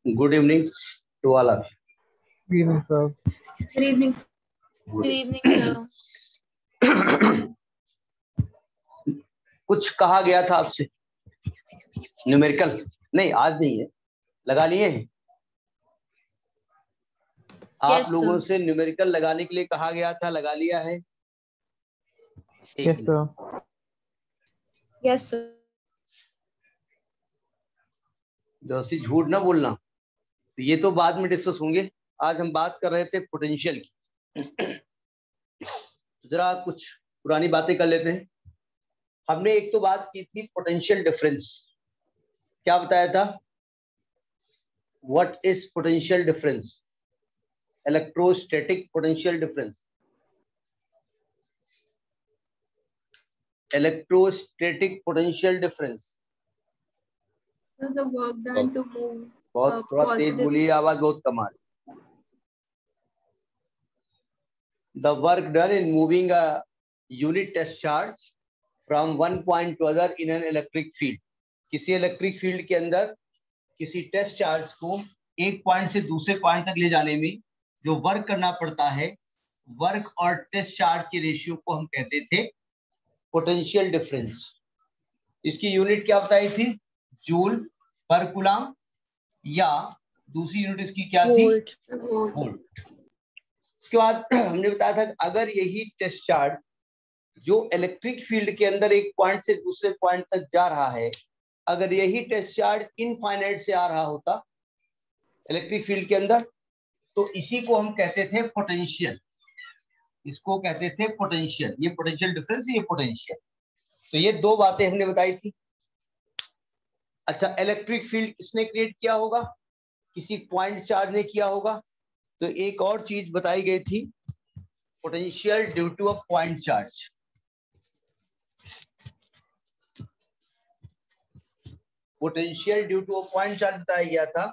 Good evening to all of Good evening, sir. Good evening. you. Good evening, sir. कुछ कहा गया था आपसे न्यूमेरिकल? नहीं, आज नहीं है, लगा लिए हैं आप लोगों से न्यूमेरिकल लगाने के लिए कहा गया था, लगा लिया है? Yes, sir. Yes, sir. दोस्ती झूठ ना बोलना, तो ये तो बाद में डिस्कस होंगे। आज हम बात कर रहे थे पोटेंशियल की। जरा कुछ पुरानी बातें कर लेते हैं। हमने एक तो बात की थी पोटेंशियल डिफरेंस। क्या बताया था? What is potential difference? Electrostatic potential difference. Electrostatic potential difference. So the work done to move. बहुत थोड़ा तेज बोलिए, आवाज बहुत कम आ रही। The work done in moving a unit test charge from one point to other in an electric field. किसी electric field के अंदर किसी टेस्ट चार्ज को एक पॉइंट से दूसरे पॉइंट तक ले जाने में जो वर्क करना पड़ता है, वर्क और टेस्ट चार्ज के रेशियो को हम कहते थे पोटेंशियल डिफरेंस। इसकी यूनिट क्या बताई थी? जूल पर कूलम, या दूसरी यूनिट इसकी क्या थी? वोल्ट। उसके बाद हमने बताया था कि अगर यही टेस्ट चार्ज जो इलेक्ट्रिक फील्ड के अंदर एक पॉइंट से दूसरे पॉइंट तक जा रहा है, अगर यही टेस्ट चार्ज इनफाइनाइट से आ रहा होता इलेक्ट्रिक फील्ड के अंदर, तो इसी को हम कहते थे पोटेंशियल। इसको कहते थे पोटेंशियल। ये पोटेंशियल डिफरेंस, ये पोटेंशियल। तो ये दो बातें हमने बताई थी। अच्छा, इलेक्ट्रिक फील्ड किसने क्रिएट किया होगा? किसी पॉइंट चार्ज ने किया होगा। तो एक और चीज बताई गई थी, potential due to a point charge. Potential due to a point charge बताया गया था।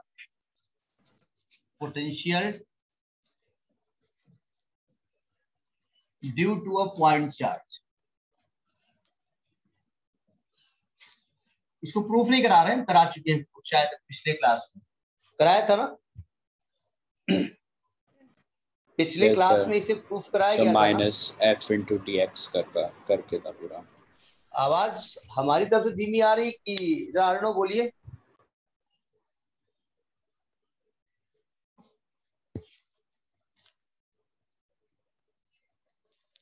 Potential due to a point charge. इसको प्रूफ नहीं करा रहे हैं, करा चुके हैं शायद पिछले क्लास में। कराया था ना? पिछले क्लास में इसे प्रूफ कराया गया था ना? Minus F into T x करके था पूरा। आवाज हमारी तरफ से धीमी आ रही कि अर्णव बोलिए?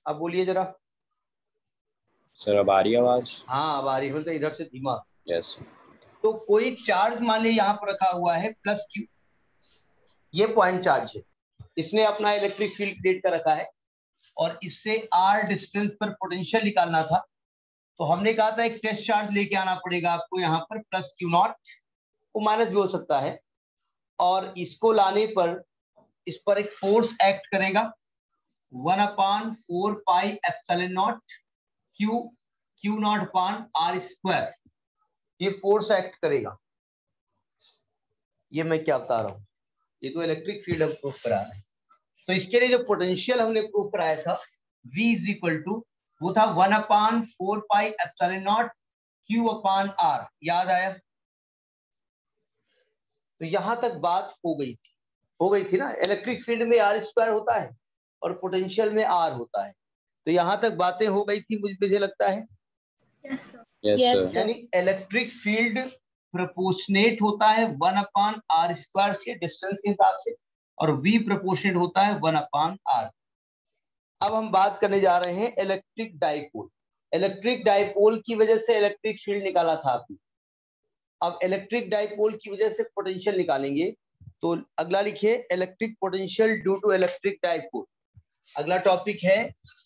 अब बोलिए जरा। सर अब आ रही आवाज? हाँ, अब आ रही है, तो इधर से धीमा। यस। तो कोई चार्ज मान लीजिए यहाँ पर रखा हुआ है प्लस क्यू, ये पॉइंट चार्ज है। इसने अपना इलेक्ट्रिक फील्ड क्रिएट कर रखा है और इससे आर डिस्टेंस पर पोटेंशियल निकालना था। तो हमने कहा था एक टेस्ट चार्ज लेके आना पड़ेगा आपको यहाँ पर प्लस क्यू नॉट, वो माइनस भी हो सकता है, और इसको लाने पर इस पर एक फोर्स एक्ट करेगा 1/4 pi epsilon naught Q naught upon R square. ये फोर्स एक्ट करेगा। ये मैं क्या बता रहा हूँ, ये तो इलेक्ट्रिक फील्ड हम प्रूफ करा रहे हैं। तो इसके लिए जो पोटेंशियल हमने प्रूफ कराया था V इज इक्वल टू, वो था 1/4 pi epsilon naught Q upon R. याद आया? तो यहां तक बात हो गई थी ना। इलेक्ट्रिक फील्ड में आर स्क्वायर होता है और पोटेंशियल में आर होता है। तो यहां तक बातें हो गई थी, मुझे लगता है। Yes, sir. यानी इलेक्ट्रिक फील्ड प्रोपोर्शनेट होता है 1/r स्क्वायर से डिस्टेंस के हिसाब से, और V प्रोपोर्शनेट होता है 1/r। अब हम बात करने जा रहे हैं इलेक्ट्रिक डाइपोल। इलेक्ट्रिक डाइपोल की वजह से इलेक्ट्रिक फील्ड निकाला था आपने। अब इलेक्ट्रिक डाइपोल की वजह से पोटेंशियल निकालेंगे। तो अगला लिखिए electric potential due to electric dipole. अगला टॉपिक है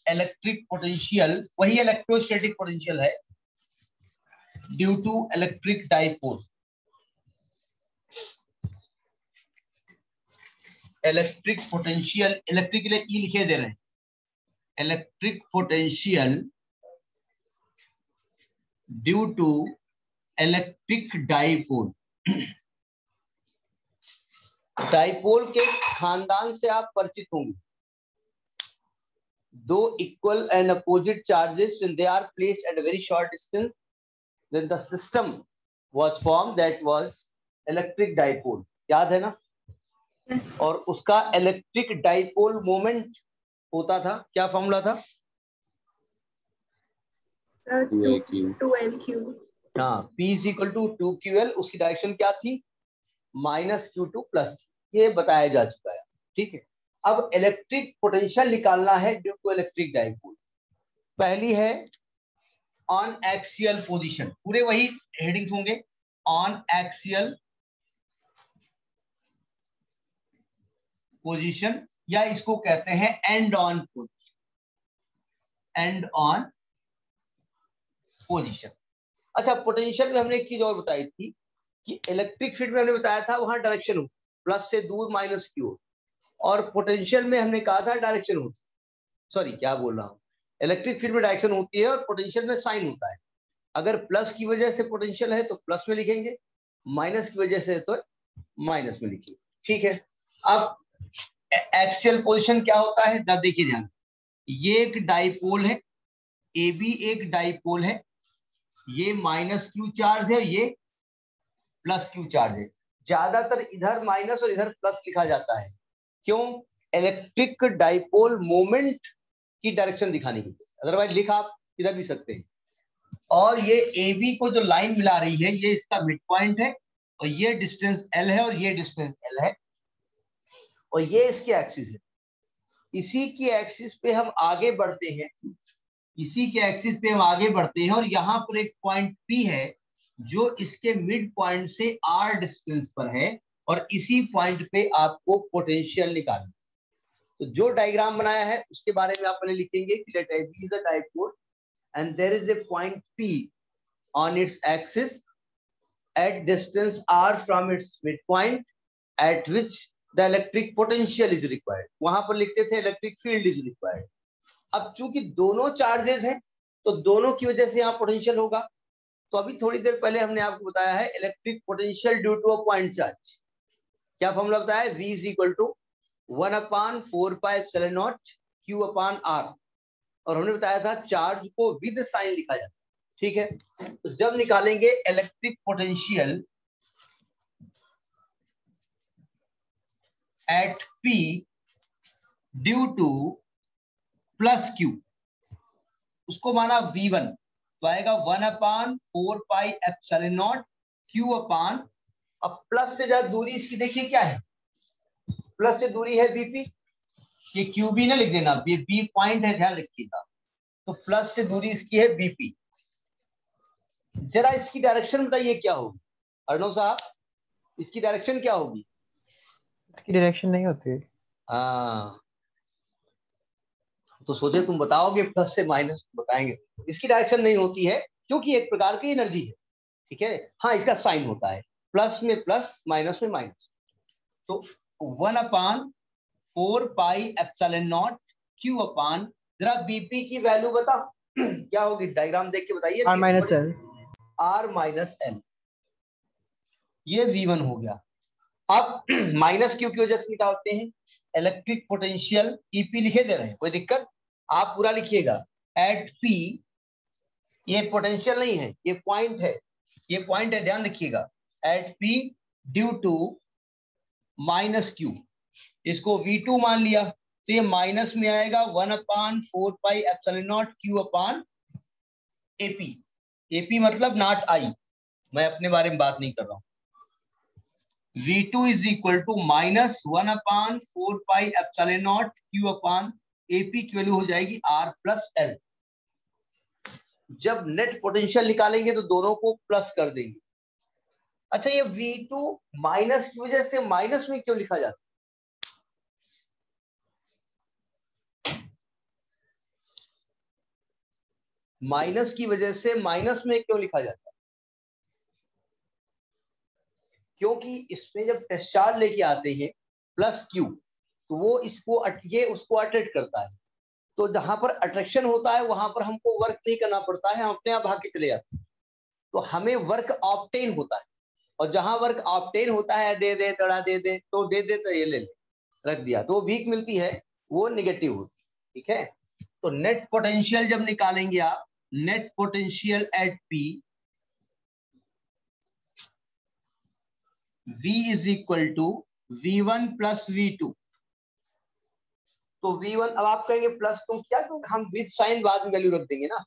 इलेक्ट्रिक पोटेंशियल, वही इलेक्ट्रोस्टैटिक पोटेंशियल है, due to electric dipole. Electric potential, electric के लिए ई लिखे दे रहे हैं। Electric potential due to electric dipole. Dipole के खानदान से आप परिचित होंगे। दो equal and opposite charges when they are placed at a very short distance, then the system was formed, that was electric dipole। याद है ना? Yes. और उसका इलेक्ट्रिक डाइपोल मोमेंट होता था, क्या फॉर्मूला था? Sir, 2AQ। 2LQ। हाँ, P is equal to 2QL। उसकी डायरेक्शन क्या थी? -Q2 + Q। ये बताया जा चुका है, ठीक है। अब इलेक्ट्रिक पोटेंशियल निकालना है ड्यू टू इलेक्ट्रिक डाइपोल। पहली है ऑन एक्सियल पोजीशन, पूरे वही हेडिंग्स होंगे। ऑन एक्सियल पोजीशन, या इसको कहते हैं and on position. And on position. अच्छा, पोटेंशियल में हमने एक चीज और बताई थी कि इलेक्ट्रिक फील्ड में हमने बताया था वहां डायरेक्शन हो, प्लस से दूर माइनस की ओर, और पोटेंशियल में हमने कहा था डायरेक्शन होती, सॉरी क्या बोल रहा हूँ, इलेक्ट्रिक फील्ड में डायरेक्शन होती है और पोटेंशियल में साइन होता है। अगर प्लस की वजह से पोटेंशियल है तो प्लस में लिखेंगे, माइनस की वजह से तो माइनस में लिखेंगे, ठीक है। अब एक्सियल पोजीशन क्या होता है, देखिए ध्यान, ये एक डाइपोल है, ए बी एक डाइपोल है, ये -Q चार्ज है, ये +Q चार्ज है। ज्यादातर इधर माइनस और इधर प्लस लिखा जाता है, क्यों? इलेक्ट्रिक डाइपोल मोमेंट की डायरेक्शन दिखाने के लिए, अदरवाइज लिख आप इधर भी सकते हैं। और ये ए बी को जो लाइन मिला रही है, ये इसका मिड पॉइंट है, और ये डिस्टेंस L है, और ये डिस्टेंस L है, और ये इसकी एक्सिस है। इसी की एक्सिस पे हम आगे बढ़ते हैं, इसी के एक्सिस पे हम आगे बढ़ते हैं, और यहाँ पर एक पॉइंट P है जो इसके मिड पॉइंट से R डिस्टेंस पर है, और इसी पॉइंट पे आपको पोटेंशियल निकालना। तो जो डायग्राम बनाया है उसके बारे में आप पहले लिखेंगे कि let S B is a dipole and there is a point P on its axis at distance R from its midpoint at which the electric potential is required। वहां पर लिखते थे इलेक्ट्रिक फील्ड इज रिक्वायर्ड। अब चूंकि दोनों charges हैं तो दोनों की वजह से यहाँ पोटेंशियल होगा। तो अभी थोड़ी देर पहले हमने आपको बताया है electric potential due to a point charge, क्या फॉर्मूला बताया है? V is equal to 1/4πε0 Q/R। और हमने बताया था चार्ज को विद साइन लिखा जाता है, ठीक है। तो जब निकालेंगे electric potential at P due to +Q, उसको माना V1, तो आएगा 1/4πε0 Q/, अब प्लस से ज्यादा दूरी इसकी देखिए क्या है, प्लस से दूरी है VP, ये QB ना लिख देना, ये B पॉइंट है, ध्यान रखिएगा। तो प्लस से दूरी इसकी है BP। जरा इसकी डायरेक्शन बताइए क्या होगी अर्णव साहब, इसकी डायरेक्शन क्या होगी? इसकी डायरेक्शन नहीं होती। हाँ, तो सोचे तुम बताओगे प्लस से माइनस, बताएंगे इसकी डायरेक्शन नहीं होती है क्योंकि एक प्रकार की एनर्जी है, ठीक है। हाँ, इसका साइन होता है, प्लस में प्लस, माइनस में माइनस। तो 1/4πε0 Q/, जरा बीपी की वैल्यू बता क्या होगी, डायग्राम देख के बताइए। R-L, ये V1 हो गया। अब -Q की वजह से निकालते हैं इलेक्ट्रिक पोटेंशियल, EP लिखे दे रहे हैं, कोई दिक्कत? आप पूरा लिखिएगा एट P, ये पोटेंशियल नहीं है, ये पॉइंट है, ये पॉइंट है, ध्यान रखिएगा। At P due to -Q, इसको V2 मान लिया, तो ये माइनस में आएगा 1/4πε0 Q/AP। AP मतलब नॉट I, मैं अपने बारे में बात नहीं कर रहा हूं। V2 is equal to -1/4πε0 Q/AP की वैल्यू हो जाएगी R+L। जब नेट पोटेंशियल निकालेंगे तो दोनों को प्लस कर देंगे। अच्छा, ये V2 माइनस की वजह से माइनस में क्यों लिखा जाता है? माइनस की वजह से माइनस में क्यों लिखा जाता है? क्योंकि इसमें जब टेस्ट चार्ज लेके आते हैं +Q, तो वो इसको ये उसको अट्रैक्ट करता है। तो जहां पर अट्रैक्शन होता है वहां पर हमको वर्क नहीं करना पड़ता है, हम अपने आप भाग के चले जाते हैं। तो हमें वर्क ऑब्टेन होता है, और जहां वर्क ऑब्टेन होता है दे दे तड़ा दे दे, तो दे दे तो ये ले ले, रख दिया, तो वीक मिलती है, वो नेगेटिव होती है। ठीक है, तो नेट पोटेंशियल जब निकालेंगे आप, net potential at P V is equal to V1 plus V2। तो V1, अब आप कहेंगे प्लस तो क्या, तो हम विद साइन बाद में वैल्यू रख देंगे ना,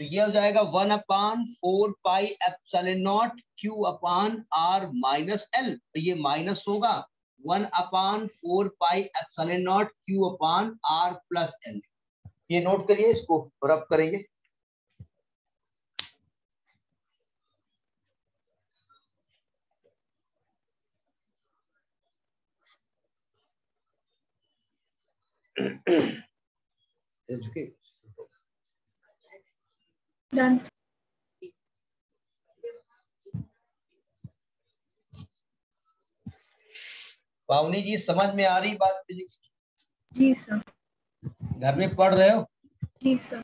तो ये हो जाएगा 1/4 pi epsilon naught Q upon R minus L, तो ये माइनस होगा 1/4 pi epsilon naught Q upon R plus L। ये नोट करिए, इसको रब करेंगे। Done. पावनी जी समझ में आ रही बात फिजिक्स की? जी सर। घर में पढ़ रहे हो? जी सर।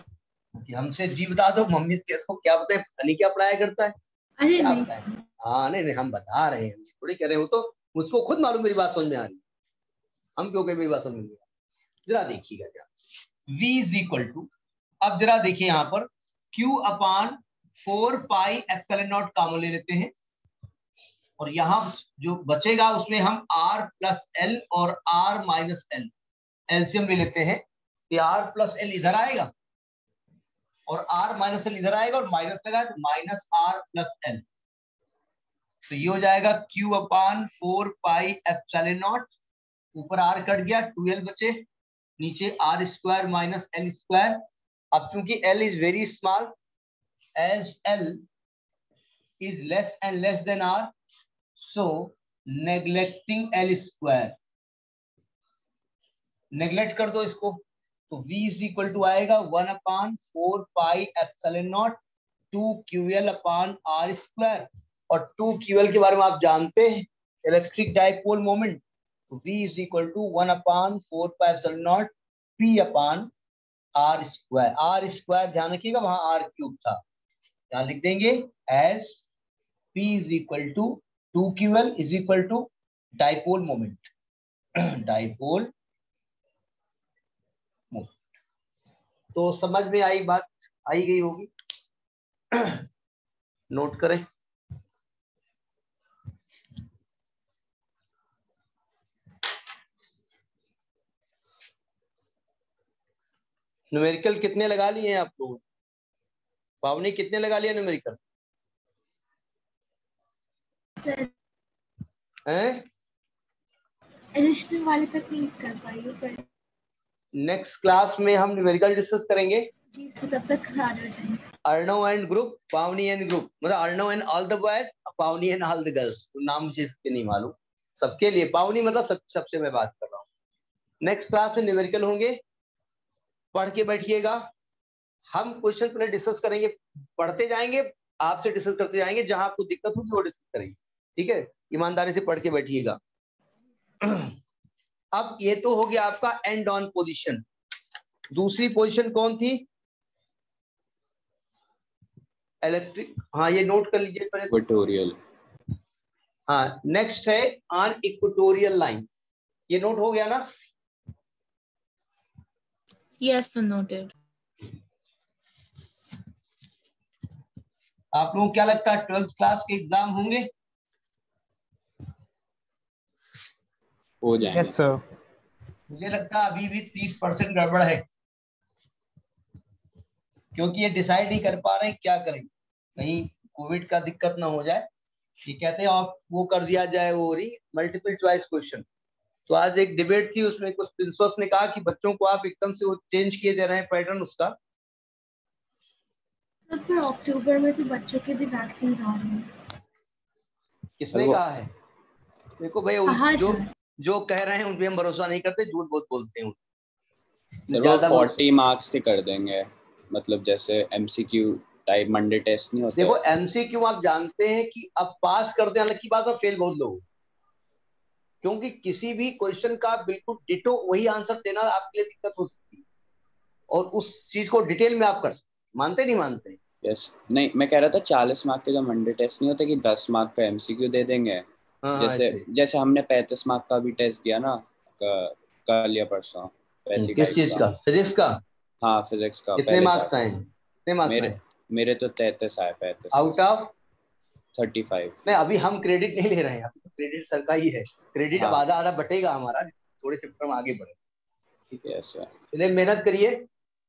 कि हमसे जी बता दो, मम्मी से को क्या बताए, फनी क्या पढ़ाया करता है, अरे क्या नहीं बताए? सर। हाँ नहीं नहीं, हम बता रहे हैं, थोड़ी कह रहे हो, तो मुझको खुद मालूम मेरी बात समझ में आ रही, हम क्यों कह मेरी बात समझ में आ रही। जरा देखिएगा क्या, V इज इक्वल टू, अब जरा देखिए यहाँ पर Q upon 4 pi epsilon not common ले लेते हैं, और यहाँ जो बचेगा उसमें हम R प्लस L और R माइनस L एलसीएम ले लेते हैं, कि R प्लस L इधर आएगा और R माइनस L इधर आएगा, और माइनस लगा तो माइनस R प्लस L, तो ये हो जाएगा Q upon 4 pi epsilon naught, ऊपर R कट गया, 2L बचे, नीचे R square minus L square. अब चूंकि L is very small, as L is less and less than R, so neglecting L square, neglect कर दो इसको, तो V इज इक्वल टू आएगा 1/4 pi epsilon naught 2QL upon R square, और 2QL के बारे में आप जानते हैं, इलेक्ट्रिक डाइपोल मोमेंट, तो V is equal to 1/4 pi epsilon naught P upon R square. R square ध्यान रखिएगा, वहां R क्यूब था, यहाँ लिख देंगे as P is equal to 2QL is equal to dipole moment, dipole moment। तो समझ में आई बात, आई गई होगी, नोट करें। न्यूमेरिकल कितने लगा लिए हैं आप लोगों? पावनी कितने लगा लिया न्यूमेरिकल हैं? एडिशनल वाले तक नहीं कर पाई पर नेक्स्ट क्लास में हम न्यूमेरिकल डिस्कस करेंगे। जी सर, तब तक आ जाएंगे। Arnav and group, Pavani and group, मतलब Arnav and all the boys, Pavani and all the girls, नाम मुझे नहीं मालूम, सबके लिए पावनी मतलब सबसे मैं बात कर रहा हूँ। नेक्स्ट क्लास में न्यूमेरिकल होंगे, पढ़ के बैठिएगा, हम क्वेश्चन पहले डिस्कस करेंगे, पढ़ते जाएंगे, आपसे डिस्कस करते जाएंगे, जहां आपको दिक्कत होगी वो डिस्कस करेंगे, ठीक है, ईमानदारी से पढ़ के बैठिएगा। अब ये तो हो गया आपका एंड ऑन पोजीशन। दूसरी पोजीशन कौन थी? इलेक्ट्रिक, हाँ ये नोट कर लीजिए पहले, इक्वेटोरियल। हाँ नेक्स्ट है ऑन इक्वेटोरियल लाइन, ये नोट हो गया ना? Yes, sir, noted. आप लोगों को क्या लगता है 12th क्लास के एग्जाम होंगे? हो जाएंगे। Yes sir. मुझे लगता है अभी भी 30% गड़बड़ है, क्योंकि ये डिसाइड नहीं कर पा रहे हैं क्या करें, कहीं कोविड का दिक्कत ना हो जाए। ये कहते हैं आप वो कर दिया जाए, वो रही मल्टीपल चॉइस क्वेश्चन। तो आज एक डिबेट थी, उसमें कुछ प्रिंसिपल्स ने कहा कि बच्चों को आप एकदम से वो चेंज किए दे रहे हैं पैटर्न उसका। सर फिर अक्टूबर में तो बच्चों के भी वैक्सीन आ रहे हैं। किसने कहा है? देखो भाई, जो कह रहे हैं उन पे हम भरोसा नहीं करते, झूठ बहुत बोलते हैं। ज्यादा 40 मार्क्स के कर देंगे, मतलब जैसे एमसीक्यू टाइप मंडे टेस्ट नहीं होता। देखो एमसीक्यू आप जानते हैं कि अब पास कर दें अलग की बात, और फेल बहुत लोग, क्योंकि किसी भी क्वेश्चन का बिल्कुल डिटो वही आंसर देना आपके लिए दिक्कत हो सकती है, और उस चीज को डिटेल में आप कर सकते, मानते नहीं मानते? यस नहीं, मैं कह रहा था 40 मार्क के जो मंडे टेस्ट नहीं होते कि 10 मार्क का एमसीक्यू दे देंगे। हाँ जैसे ऐसे जैसे हमने 35 मार्क का भी टेस्ट दिया ना कल या परसों, वैसी किस टाइप चीज का। का? फिजिक्स का? हाँ फिजिक्स का कितने पहले मार्क्स आए चैप्टर। हैं? कितने मार्क्स मेरे आए मेरे तो 33 आए, 35 में आउट से ऑफ? 35। नहीं, अभी हम क्रेडिट नहीं ले रहे हैं, अभी तो क्रेडिट सर का ही है। क्रेडिट अब हाँ आधा आधा बटेगा हमारा, थोड़े चैप्टर में आगे बढ़े। ठीक है, यस सर। इसलिए मेहनत करिए,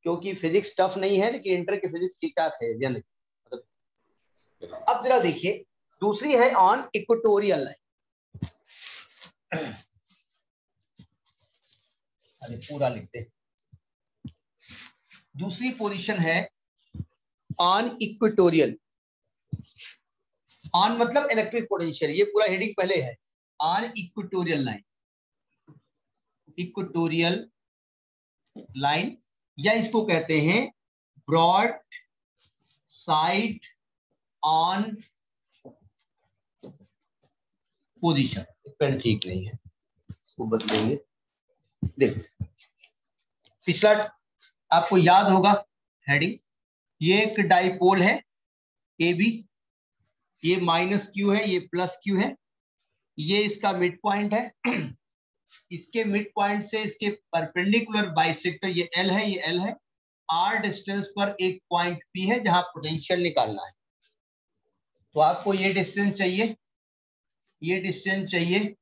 क्योंकि फिजिक्स टफ नहीं है, लेकिन इंटर की फिजिक्स ठीक ठाक है जनरल। मतलब अब जरा देखिए, दूसरी है ऑन इक्वेटोरियल लाइन। अरे पूरा लिखते हैं। दूसरी पोजीशन है ऑन इक्वेटोरियल। ऑन मतलब इलेक्ट्रिक पोटेंशियल, ये पूरा हेडिंग पहले है। On equatorial line, equatorial line, या इसको कहते हैं broad side on position. Pen ठीक नहीं है, इसको बदलेंगे। देखो पिछला आपको याद होगा हेडिंग, ये एक डाइपोल है ए बी, ये माइनस क्यू है, ये प्लस क्यू है, ये इसका मिड पॉइंट है। इसके मिड पॉइंट से इसके परपेंडिकुलर बाइसेक्टर, ये एल है, ये एल है। आर डिस्टेंस पर एक पॉइंट पी है जहां पोटेंशियल निकालना है। तो आपको ये डिस्टेंस चाहिए, ये डिस्टेंस चाहिए,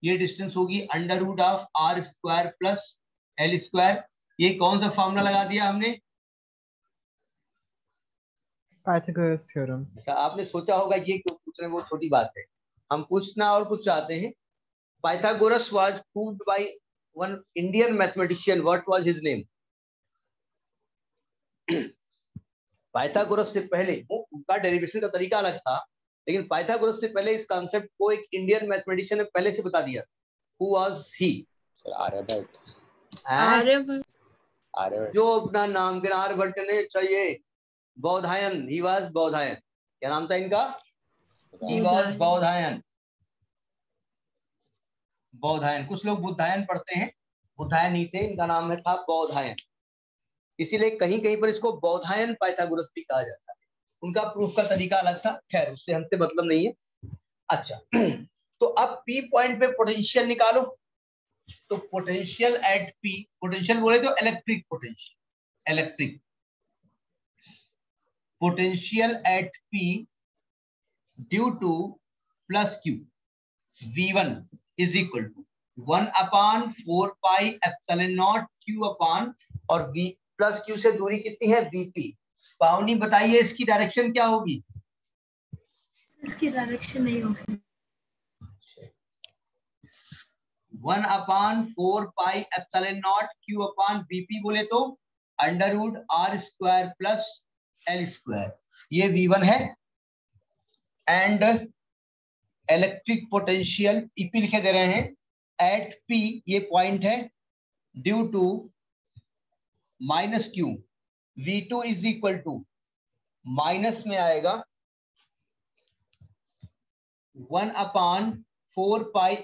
ये डिस्टेंस होगी under root of R square plus L square. ये कौन सा फॉर्मूला लगा दिया हमने? Pythagoras theorem. अच्छा, आपने सोचा होगा ये क्यों पूछ रहे हैं, वो छोटी बात है। हम पूछना और कुछ चाहते हैं। Pythagoras was proved by one Indian mathematician, what was his name? Pythagoras से पहले, वो उनका डेरिवेशन का तरीका अलग था, लेकिन पाइथागोरस से पहले इस कॉन्सेप्ट को एक इंडियन मैथमेटिशियन ने पहले से बता दिया। Who was he? Sir Aryabhatta. Aryabhatta. Aryabhatta. जो अपना नाम के आर्यभट्ट ने चाहिए, बौधायन, ही वाज बौधायन। क्या नाम था इनका? He was Budhayan. बौधायन। बौधायन, कुछ लोग बुधायन पढ़ते हैं, बुधायन ही थे, इनका नाम है था बौधायन। इसीलिए कहीं कहीं पर इसको बौधायन पाइथागोरस भी कहा जाता है। उनका प्रूफ का तरीका अलग था, खैर उससे हमसे मतलब नहीं है। अच्छा, तो अब पी पॉइंट पे पोटेंशियल निकालो। तो पोटेंशियल एट पी, पोटेंशियल बोले तो electric potential, electric potential at P due to plus Q V1 is equal to 1/4 pi Q upon, और V प्लस Q से दूरी कितनी है? VP। पावनी बताइए इसकी डायरेक्शन क्या होगी? इसकी डायरेक्शन नहीं होगी। 1/4 पाई Q अपान VP बोले तो under root R square plus L square. ये V1 है। एंड इलेक्ट्रिक पोटेंशियल EP लिखे दे रहे हैं एट P, ये पॉइंट है, due to minus Q। V2 is equal to, minus में आएगा 1/4 pi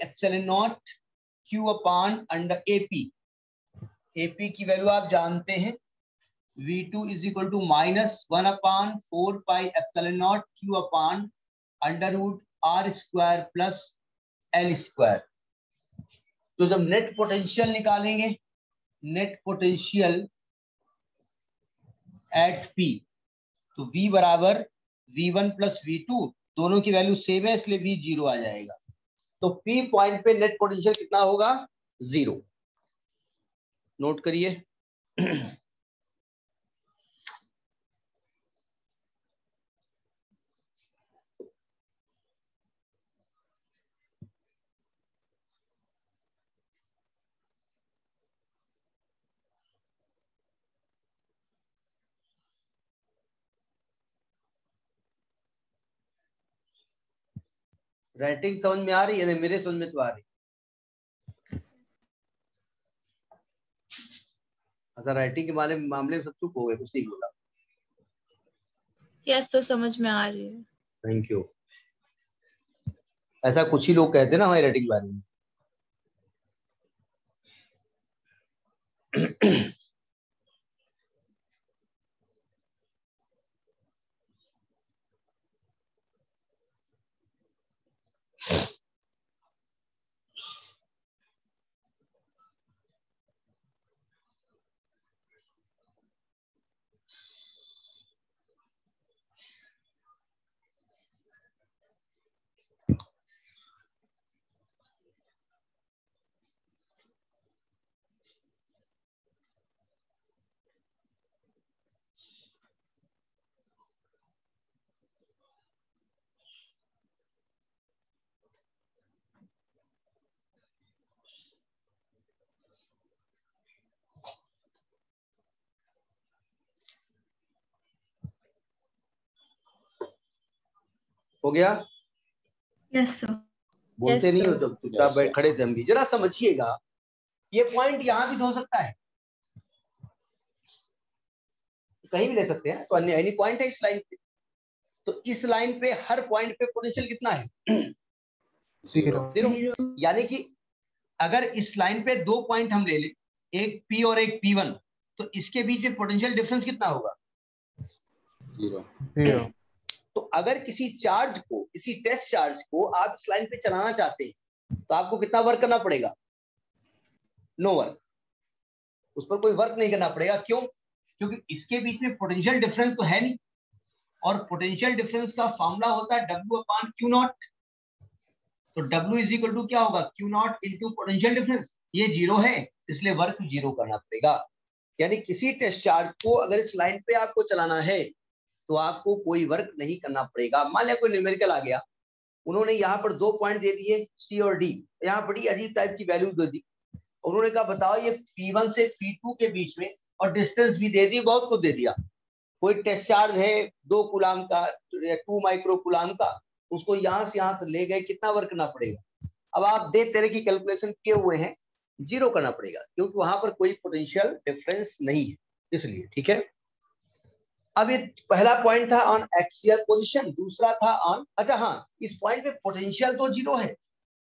Q upon under AP। AP की वैल्यू आप जानते हैं, V2 is equal to -1/4 pi Q upon under root R square plus L square. तो जब net potential निकालेंगे, net potential at P, तो V बराबर V1 प्लस V2, दोनों की वैल्यू सेम है, इसलिए V 0 आ जाएगा। तो P पॉइंट पे नेट पोटेंशियल कितना होगा? 0। नोट करिए। राइटिंग समझ में आ रही है ना? मेरे समझ में तो आ रही। अच्छा, राइटिंग के मामले में सब चुप हो गए, कुछ नहीं बोला। यस तो समझ में आ रही है। Thank you. ऐसा कुछ ही लोग कहते हैं ना हमारी राइटिंग के बारे में। हो गया? Yes, sir. बोलते Yes, नहीं हो sir. तो चुपचाप Yes, बैठ sir. खड़े थे हम भी। जरा समझिएगा, ये पॉइंट यहाँ भी तो हो सकता है, कहीं भी ले सकते हैं, तो अन्य एनी पॉइंट है इस लाइन पे। तो इस लाइन पे हर पॉइंट पे पोटेंशियल कितना है? 0. जीरो। यानी कि अगर इस लाइन पे दो पॉइंट हम ले लें, एक P और एक P1, तो इसके बीच में पोटेंशियल डिफरेंस कितना होगा? 0. तो अगर किसी चार्ज को, किसी टेस्ट चार्ज को आप इस लाइन पे चलाना चाहते हैं, तो आपको कितना वर्क करना पड़ेगा? नो वर्क, उस पर कोई वर्क नहीं करना पड़ेगा। क्यों? क्योंकि इसके बीच में पोटेंशियल डिफरेंस तो है नहीं, और पोटेंशियल डिफरेंस का फॉर्मूला होता है W/Q0। तो W इज इक्वल टू क्या होगा? Q0 into potential difference. ये 0 है, इसलिए वर्क 0 करना पड़ेगा। यानी किसी टेस्ट चार्ज को अगर इस लाइन पे आपको चलाना है तो आपको कोई वर्क नहीं करना पड़ेगा। मान लिया कोई न्यूमेरिकल आ गया, उन्होंने यहाँ पर दो पॉइंट दे दिए C और D, यहाँ बड़ी अजीब टाइप की वैल्यू दे दी। उन्होंने कहा बताओ ये P1 से P2 के बीच में, और डिस्टेंस भी दे दी, बहुत कुछ दे दिया। कोई टेस्ट चार्ज है 2 कूलाम का, 2 माइक्रो कूलाम का, उसको यहाँ से यहाँ तक ले गए, कितना वर्क करना पड़ेगा? अब आप दे तरह की कैलकुलेशन किए हुए हैं, 0 करना पड़ेगा, क्योंकि वहां पर कोई पोटेंशियल डिफरेंस नहीं है, इसलिए। ठीक है, अब ये पहला पॉइंट था ऑन एक्सियल पोजीशन, दूसरा था ऑन, अच्छा हाँ, इस पॉइंट पे पोटेंशियल तो 0 है,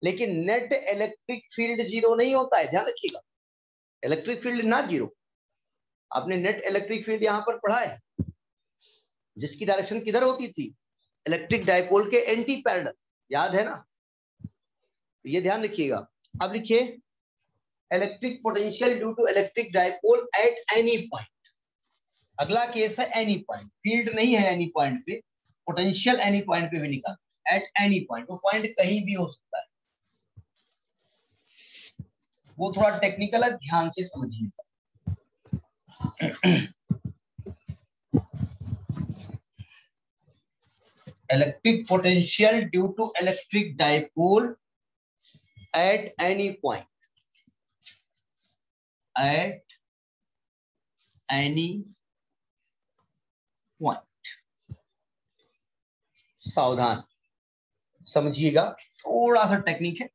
लेकिन नेट इलेक्ट्रिक फील्ड 0 नहीं होता है, ध्यान रखिएगा। इलेक्ट्रिक फील्ड ना 0, आपने नेट इलेक्ट्रिक फील्ड यहां पर पढ़ा है, जिसकी डायरेक्शन किधर होती थी? इलेक्ट्रिक डायपोल के एंटी पैरेलल, याद है ना? ये ध्यान रखिएगा। अब लिखिए electric potential due to electric dipole at any point. अगला केस है एनी पॉइंट, फील्ड नहीं है एनी पॉइंट पे, पोटेंशियल एनी पॉइंट पे भी निकाल, एट एनी पॉइंट, वो पॉइंट कहीं भी हो सकता है। वो थोड़ा टेक्निकल है, ध्यान से समझिएगा। Electric potential due to electric dipole at any point, at any point. सावधान समझिएगा, थोड़ा सा टेक्निक है।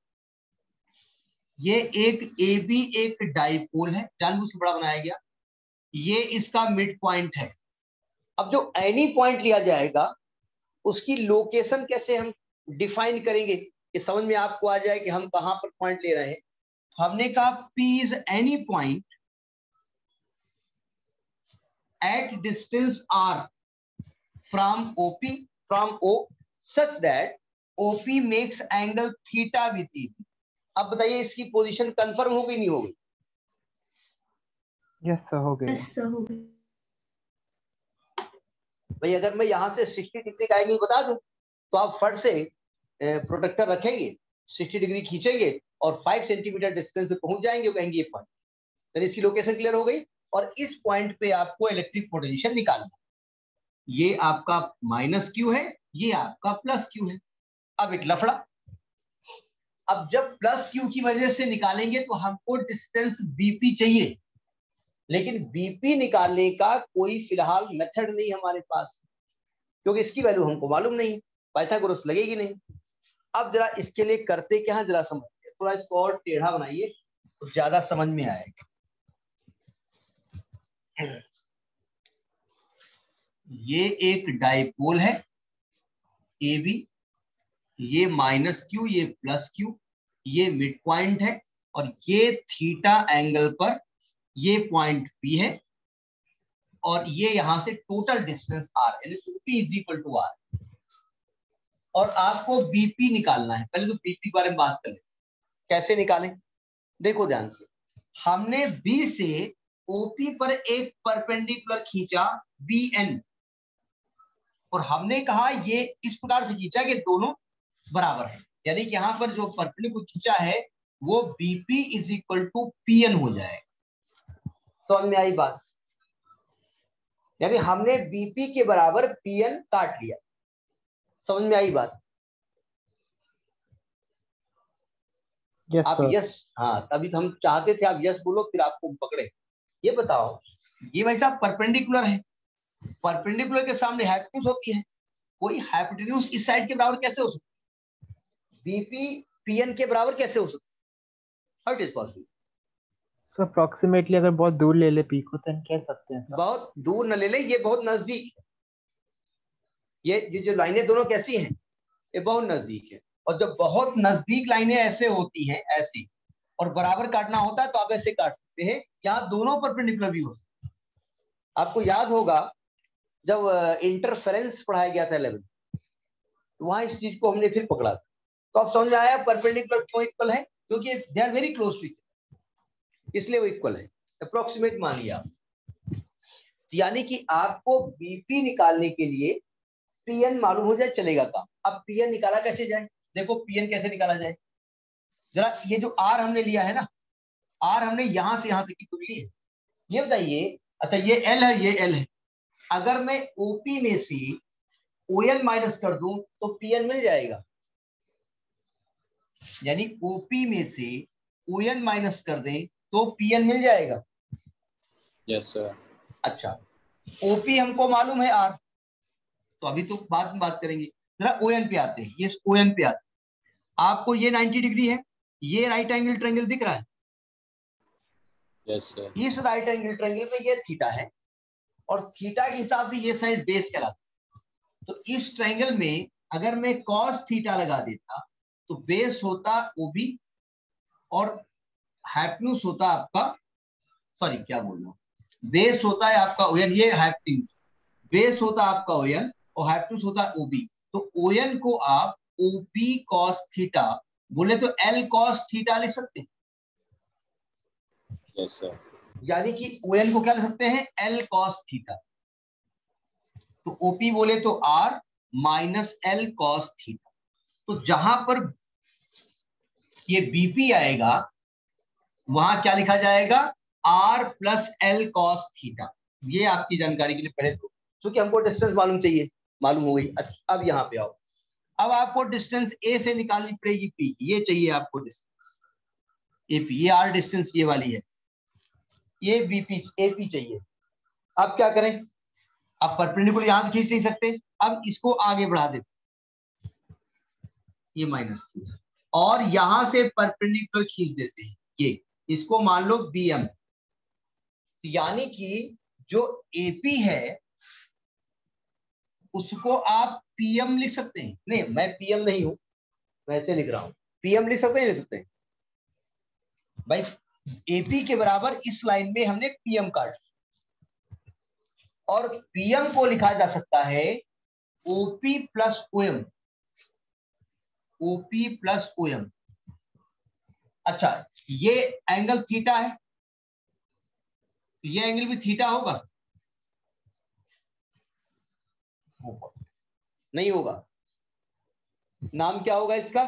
ये एक AB एक डायपोल है, जानबूझ के बड़ा बनाया गया, ये इसका मिड पॉइंट है। अब जो एनी पॉइंट लिया जाएगा उसकी लोकेशन कैसे हम डिफाइन करेंगे कि समझ में आपको आ जाए कि हम कहां पर पॉइंट ले रहे हैं। हमने कहा P is any point at distance R from OP, from O, such that OP makes angle theta with EB। अब बताइए इसकी पोजीशन कंफर्म हो गई नहीं हो गई? यस सर, हो गई। Yes, sir. हो गई। भाई अगर मैं यहाँ से 60 डिग्री का एंगल बता दूं तो आप फट से प्रोटेक्टर रखेंगे, 60 डिग्री खींचेंगे और 5 सेंटीमीटर डिस्टेंस पे पहुंच जाएंगे, कहेंगे ये पॉइंट। तो इसकी लोकेशन क्लियर हो गई। और इस पॉइंट पे आपको इलेक्ट्रिक पोटेंशियल निकालना, ये आपका -Q है, ये आपका +Q है। अब एक लफड़ा, अब जब +Q की वजह से निकालेंगे तो हमको डिस्टेंस BP चाहिए, लेकिन BP निकालने का कोई फिलहाल मेथड नहीं हमारे पास, क्योंकि इसकी वैल्यू हमको मालूम नहीं, पाइथागोरस लगेगी नहीं। अब जरा इसके लिए करते क्या है, जरा समझिए, थोड़ा इसको और टेढ़ा बनाइए तो ज्यादा समझ में आएगा। ये एक डायपोल है AB, ये -Q, ये +Q, ये मिड पॉइंट है, और ये थीटा एंगल पर ये पॉइंट P है, और ये यहां से टोटल डिस्टेंस R, यानी OP is equal to R। और आपको BP निकालना है। पहले तो BP के बारे में बात कर ले, कैसे निकालें? देखो ध्यान से, हमने B से OP पर एक परपेंडिकुलर खींचा BN, और हमने कहा ये इस प्रकार से खींचा कि दोनों बराबर है, यानी कि यहां पर जो परपेंडिकुलर खींचा है वो BP is equal to PN हो जाएगा। समझ में आई बात? यानी हमने BP के बराबर PN काट लिया। समझ में आई बात? यस आप सर। यस, हाँ तभी तो हम चाहते थे आप यस बोलो, फिर आपको पकड़े। ये बताओ, ये भाई साहब परपेंडिकुलर है, परपेंडिकुलर के सामने हाइपोटेन्यूज होती है, कोई हाइपोटेन्यूज इस साइड के बराबर कैसे हो सकता है? बीपी पीएन के बराबर कैसे हो सकता है? How it is possible? So approximately अगर बहुत दूर ले ले पी को तो हम कह सकते हैं sir। बहुत दूर न ले ले, ये बहुत नजदीक है। ये जो लाइनें दोनों कैसी हैं? ये बहुत नजदीक है। और जब बहुत नजदीक लाइनें ऐसे होती हैं ऐसी, और बराबर काटना होता है तो आप ऐसे काट सकते हैं, यहाँ दोनों परपेंडिकुलर भी हो सकते हैं। आपको याद होगा जब इंटरफेरेंस पढ़ाया गया था 11 तो वहां इस चीज को हमने फिर पकड़ा था। तो अब समझ आया परपेंडिकुलर क्यों इक्वल है? क्योंकि they are very close to, इसलिए वो इक्वल है। अप्रोक्सीमेट मान लिया। यानी कि आपको बीपी निकालने के लिए पीएन मालूम हो जाए चलेगा काम। अब पीएन निकाला कैसे जाए? देखो पीएन कैसे निकाला जाए जरा। ये जो आर हमने लिया है ना, आर हमने यहां से यहां तक की ली है। ये बताइए, अच्छा ये एल है, ये एल है। अगर मैं ओपी में से ओएल माइनस कर दूं तो पीएन मिल जाएगा। यानी ओपी में से ओएल माइनस कर दें तो पीएन मिल जाएगा। Yes sir. अच्छा, ओपी हमको मालूम है आर, तो अभी तो बाद में बात करेंगे। जरा ओएन पे आते हैं। ये ओएन पे आते हैं। आपको ये 90 डिग्री है, ये राइट एंगल ट्रायंगल दिख रहा है? Yes sir. इस राइट एंगल ट्रायंगल पे ये थीटा है, और थीटा के हिसाब से ये साइड बेस कहलाता है। तो इस ट्रायंगल में अगर मैं कॉस थीटा लगा देता तो बेस होता ओबी और हाइपोटेन्यूज होता आपका, सॉरी क्या बोल रहा हूं, बेस होता है आपका ओएन, ये हाइपोटेन्यूज, बेस होता आपका ओएन और हाइपोटेन्यूज होता है ओबी। तो ओएन को आप ओबी कॉस थीटा बोले तो एल कॉस थीटा लिख सकते हैं। Yes sir. यानी कि ओएन को क्या लिख सकते हैं? L cos theta. तो ओपी बोले तो R minus L cos theta. तो जहां पर ये बीपी आएगा वहां क्या लिखा जाएगा? R plus L cos theta. ये आपकी जानकारी के लिए पहले तो, क्योंकि हमको डिस्टेंस मालूम चाहिए, मालूम हो गई। अच्छा अब यहाँ पे आओ। अब आपको डिस्टेंस ए से निकालनी पड़ेगी पी, ये चाहिए आपको डिस्टेंस एपी। ये आर डिस्टेंस ये वाली है, ये बीपी एपी चाहिए। अब क्या करें? अब परपेंडिकुलर यहां से खींच नहीं सकते, अब इसको आगे बढ़ा देते, ये माइनस क्यू, और यहां से परपेंडिकुलर खींच देते हैं ये, इसको मान लो बीएम। यानी कि जो एपी है उसको आप पीएम लिख सकते हैं। नहीं, मैं पीएम नहीं हूं, वैसे लिख रहा हूं। पीएम लिख सकते हैं, लिख सकते हैं भाई। एपी के बराबर इस लाइन में हमने पीएम काट, और पीएम को लिखा जा सकता है OP plus OM, OP plus OM. अच्छा, ये एंगल थीटा है, तो ये एंगल भी थीटा होगा? नहीं होगा। नाम क्या होगा इसका?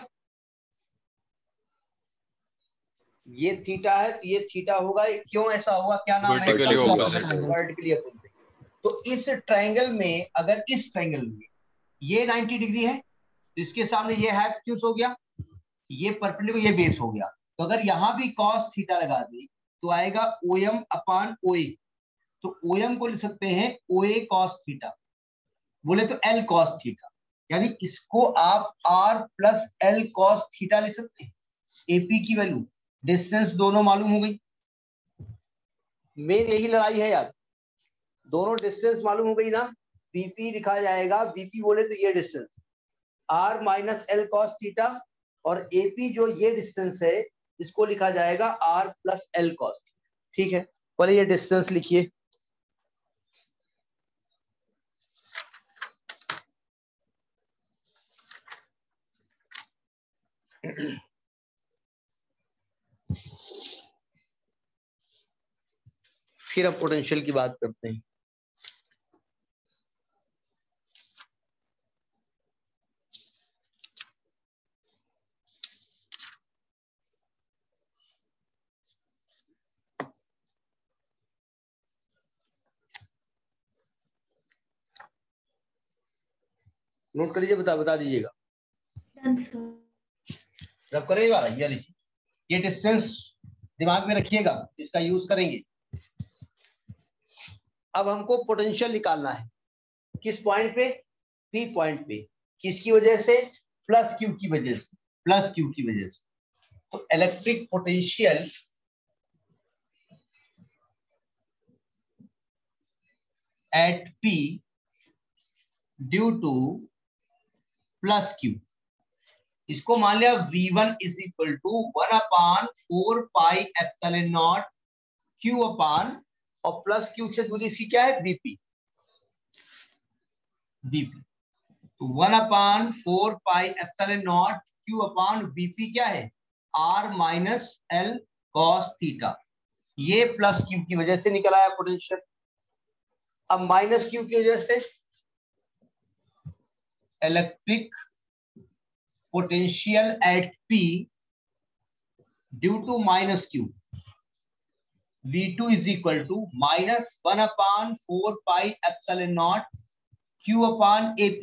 ये थीटा है तो ये थीटा होगा। क्यों ऐसा होगा? क्या नाम है? वर्टिकली होगा। Vertically opposite. तो इस ट्रायंगल में, अगर इस ट्रायंगल में ये 90 डिग्री है तो इसके सामने ये हाइपोटेन्यूज हो गया, ये परपेंडिकुलर, ये बेस हो गया। तो अगर यहां भी cos थीटा लगा दी तो आएगा OM अपान OA। तो OM को लिख सकते हैं OA cos थीटा, बोले तो L cos थीटा। यानी इसको आप R plus L cos theta लिख सकते हैं। AP की वैल्यू, डिस्टेंस दोनों मालूम हो गई। मेन यही लड़ाई है यार, दोनों डिस्टेंस मालूम हो गई ना। बीपी लिखा जाएगा, बीपी बोले तो ये distance R minus L cos theta, और एपी जो ये डिस्टेंस है इसको लिखा जाएगा R plus L cos theta. ठीक है, पहले ये डिस्टेंस लिखिए। फिर अब पोटेंशियल की बात करते हैं। नोट कर लीजिए, बता दीजिएगा। रब करेंगे वाला ये लिखिए, ये डिस्टेंस दिमाग में रखिएगा, इसका यूज करेंगे। अब हमको पोटेंशियल निकालना है। किस पॉइंट पे? पी पॉइंट पे, किसकी वजह से? प्लस क्यू की वजह से, प्लस क्यू की वजह से। तो electric potential at P due to plus Q, इसको मान लिया V1 is equal to 1/4 pi epsilon naught Q upon, और प्लस क्यू से दूरी इसकी क्या है? बीपी। बीपी तो 1/4 पाई एप्सिलॉन नॉट Q अपान बीपी क्या है? R minus L cos theta. ये प्लस क्यू की वजह से निकल आया पोटेंशियल। अब माइनस क्यू की वजह से electric potential at P due to minus Q, V2 is equal to minus 1/4 pi epsilon naught Q upon AP,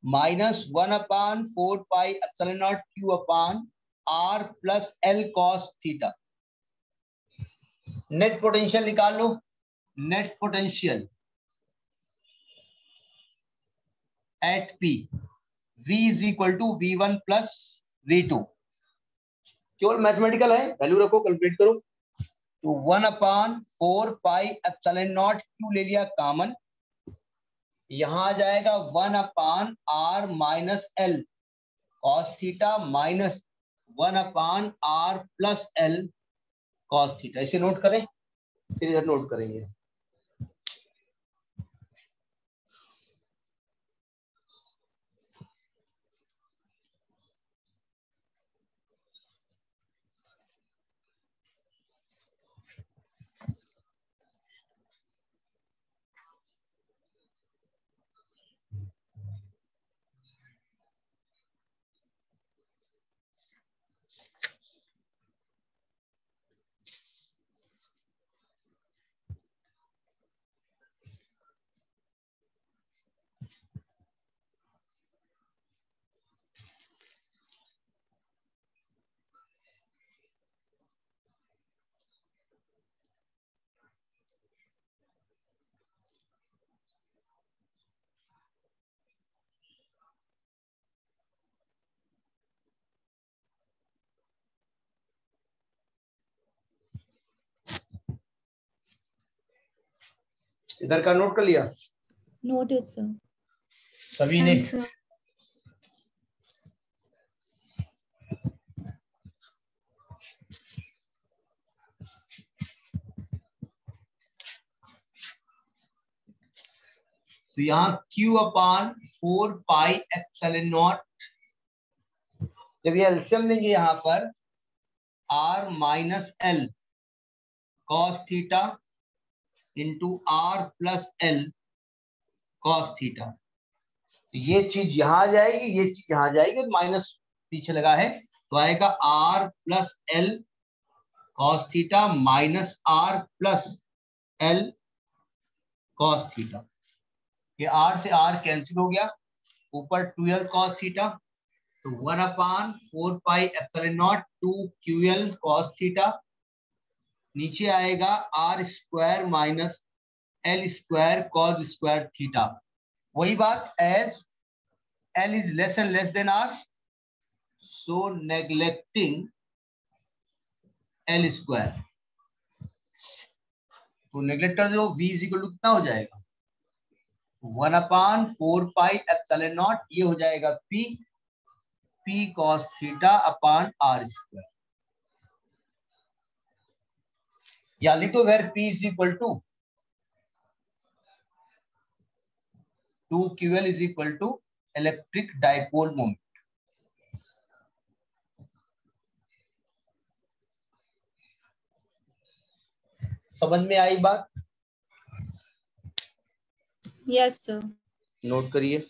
minus 1/4 pi epsilon naught Q upon R plus L cos theta. Net potential निकाल लो। Net potential at P, V is equal to V1 plus V2, केवल mathematical है, value रखो, calculate करो। तो 1/4 pi epsilon naught Q ले लिया common, यहां आ जाएगा 1/R minus L cos theta minus 1/R plus L cos theta. इसे नोट करें, फिर इधर नोट करेंगे। इधर का नोट कर लिया Noted, sir. सभी ने? Yes, sir. तो यहाँ Q upon 4 pi epsilon not, जब ये एलसीएम लेंगे यहाँ पर R minus L cos theta into R plus L cos theta. तो ये चीज यहां आ जाएगी, ये चीज यहां आ जाएगी, माइनस पीछे लगा है, तो आएगा R plus L cos theta minus R plus L cos theta. ये R से R कैंसिल हो गया, ऊपर 12 कॉस थीटा, तो 1/4 pi epsilon not 2 QL cos theta, नीचे आएगा R square minus L square cos square theta. वही बात, as L is less and less than R, so neglecting L square, तो नेग्लेक्ट कर दो, V इज इक्वल टू कितना हो जाएगा? 1/4 पाई एप्सिलॉन नॉट, ये हो जाएगा P, P cos theta upon R square, या लिख दो where P is equal to 2QL is equal to electric dipole moment. समझ में आई बात? Yes, sir. नोट करिए।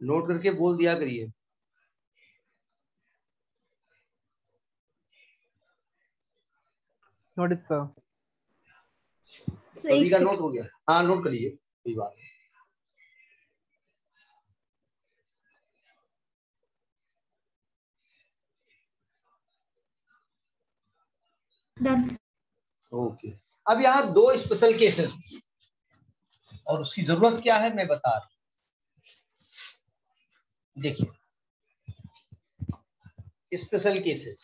नोट करके बोल दिया करिए। Note it sir. सभी का नोट हो गया? हाँ नोट करिए, कोई बात नहीं। ओके, अब यहाँ दो स्पेशल केसेस और उसकी जरूरत क्या है मैं बता रहा हूं। देखिए स्पेशल केसेस,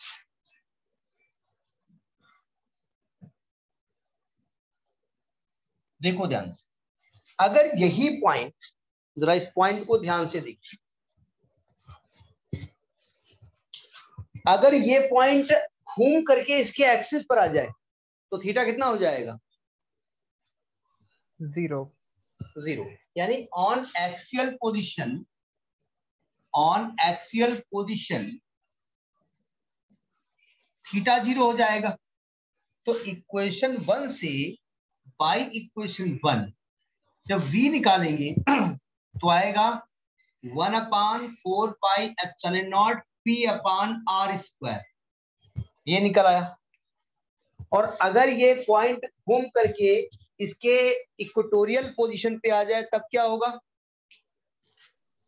देखो ध्यान से, अगर यही पॉइंट, जरा इस पॉइंट को ध्यान से देखिए, अगर ये पॉइंट घूम करके इसके एक्सिस पर आ जाए तो थीटा कितना हो जाएगा? 0। यानी ऑन एक्सियल पोजीशन थीटा 0 हो जाएगा। तो इक्वेशन 1 से बाई इक्वेशन 1 जब v निकालेंगे तो आएगा 1/4 पाई एप्सिलॉन नॉट p/r², ये निकल आया। और अगर ये पॉइंट घूम करके इसके इक्वेटोरियल पोजीशन पे आ जाए तब क्या होगा?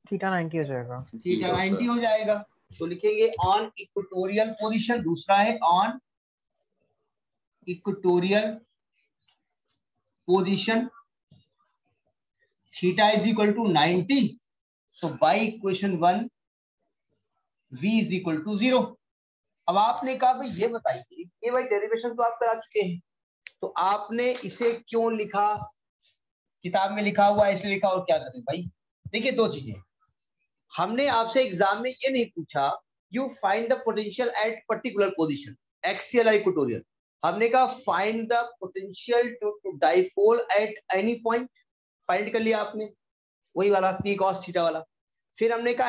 थीटा 90 हो जाएगा। थीटा 90 हो जाएगा। तो लिखेंगे ऑन इक्वेटोरियल पोजीशन, दूसरा है on equatorial position theta is equal to 90। So by equation 1 v is equal to 0। अब आपने कहा भाई ये बताइए, ये भाई डेरिवेशन तो आप करा चुके हैं, तो आपने इसे क्यों लिखा? किताब में लिखा हुआ है इसलिए लिखा, और क्या करें भाई? देखिए दो चीजें, हमने आपसे एग्जाम में ये नहीं पूछा you find the potential at particular position axial और इक्वेटोरियल, हमने कहा find the potential to dipole at any point. Find कर लिया आपने, वही वाला p cos थीटा वाला। फिर हमने कहा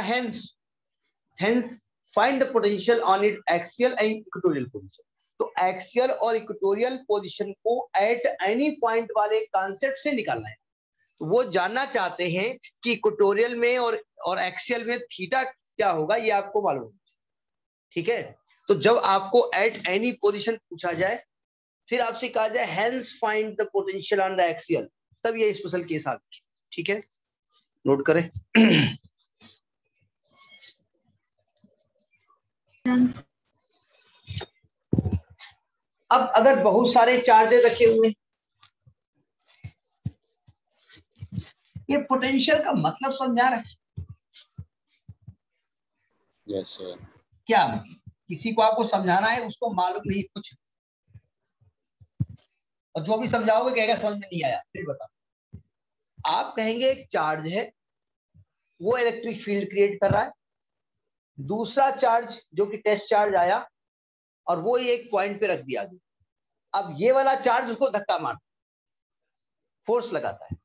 hence find the potential on it axial and equatorial position. तो एक्सियल और इक्वेटोरियल पोजीशन को एट एनी पॉइंट वाले कॉन्सेप्ट से निकालना है। तो वो जानना चाहते हैं कि इक्वेटोरियल में और एक्सियल में थीटा क्या होगा, ये आपको मालूम है, ठीक है? तो जब आपको एट एनी पोजीशन पूछा जाए, फिर आपसे कहा जाए hence find the potential on the axial, तब ये स्पेशल केस आ गया, ठीक है? नोट करें। अब अगर बहुत सारे चार्जेस रखे हुए, ये पोटेंशियल का मतलब समझा रहा है? Yes sir. क्या किसी को आपको समझाना है, उसको मालूम नहीं कुछ, और जो भी समझाओगे कहेगा समझ में नहीं आया। फिर बता, आप कहेंगे एक चार्ज है वो इलेक्ट्रिक फील्ड क्रिएट कर रहा है, दूसरा चार्ज जो कि टेस्ट चार्ज आया और वो एक पॉइंट पे रख दिया गया। अब ये वाला चार्ज उसको धक्का मारता, फोर्स लगाता है।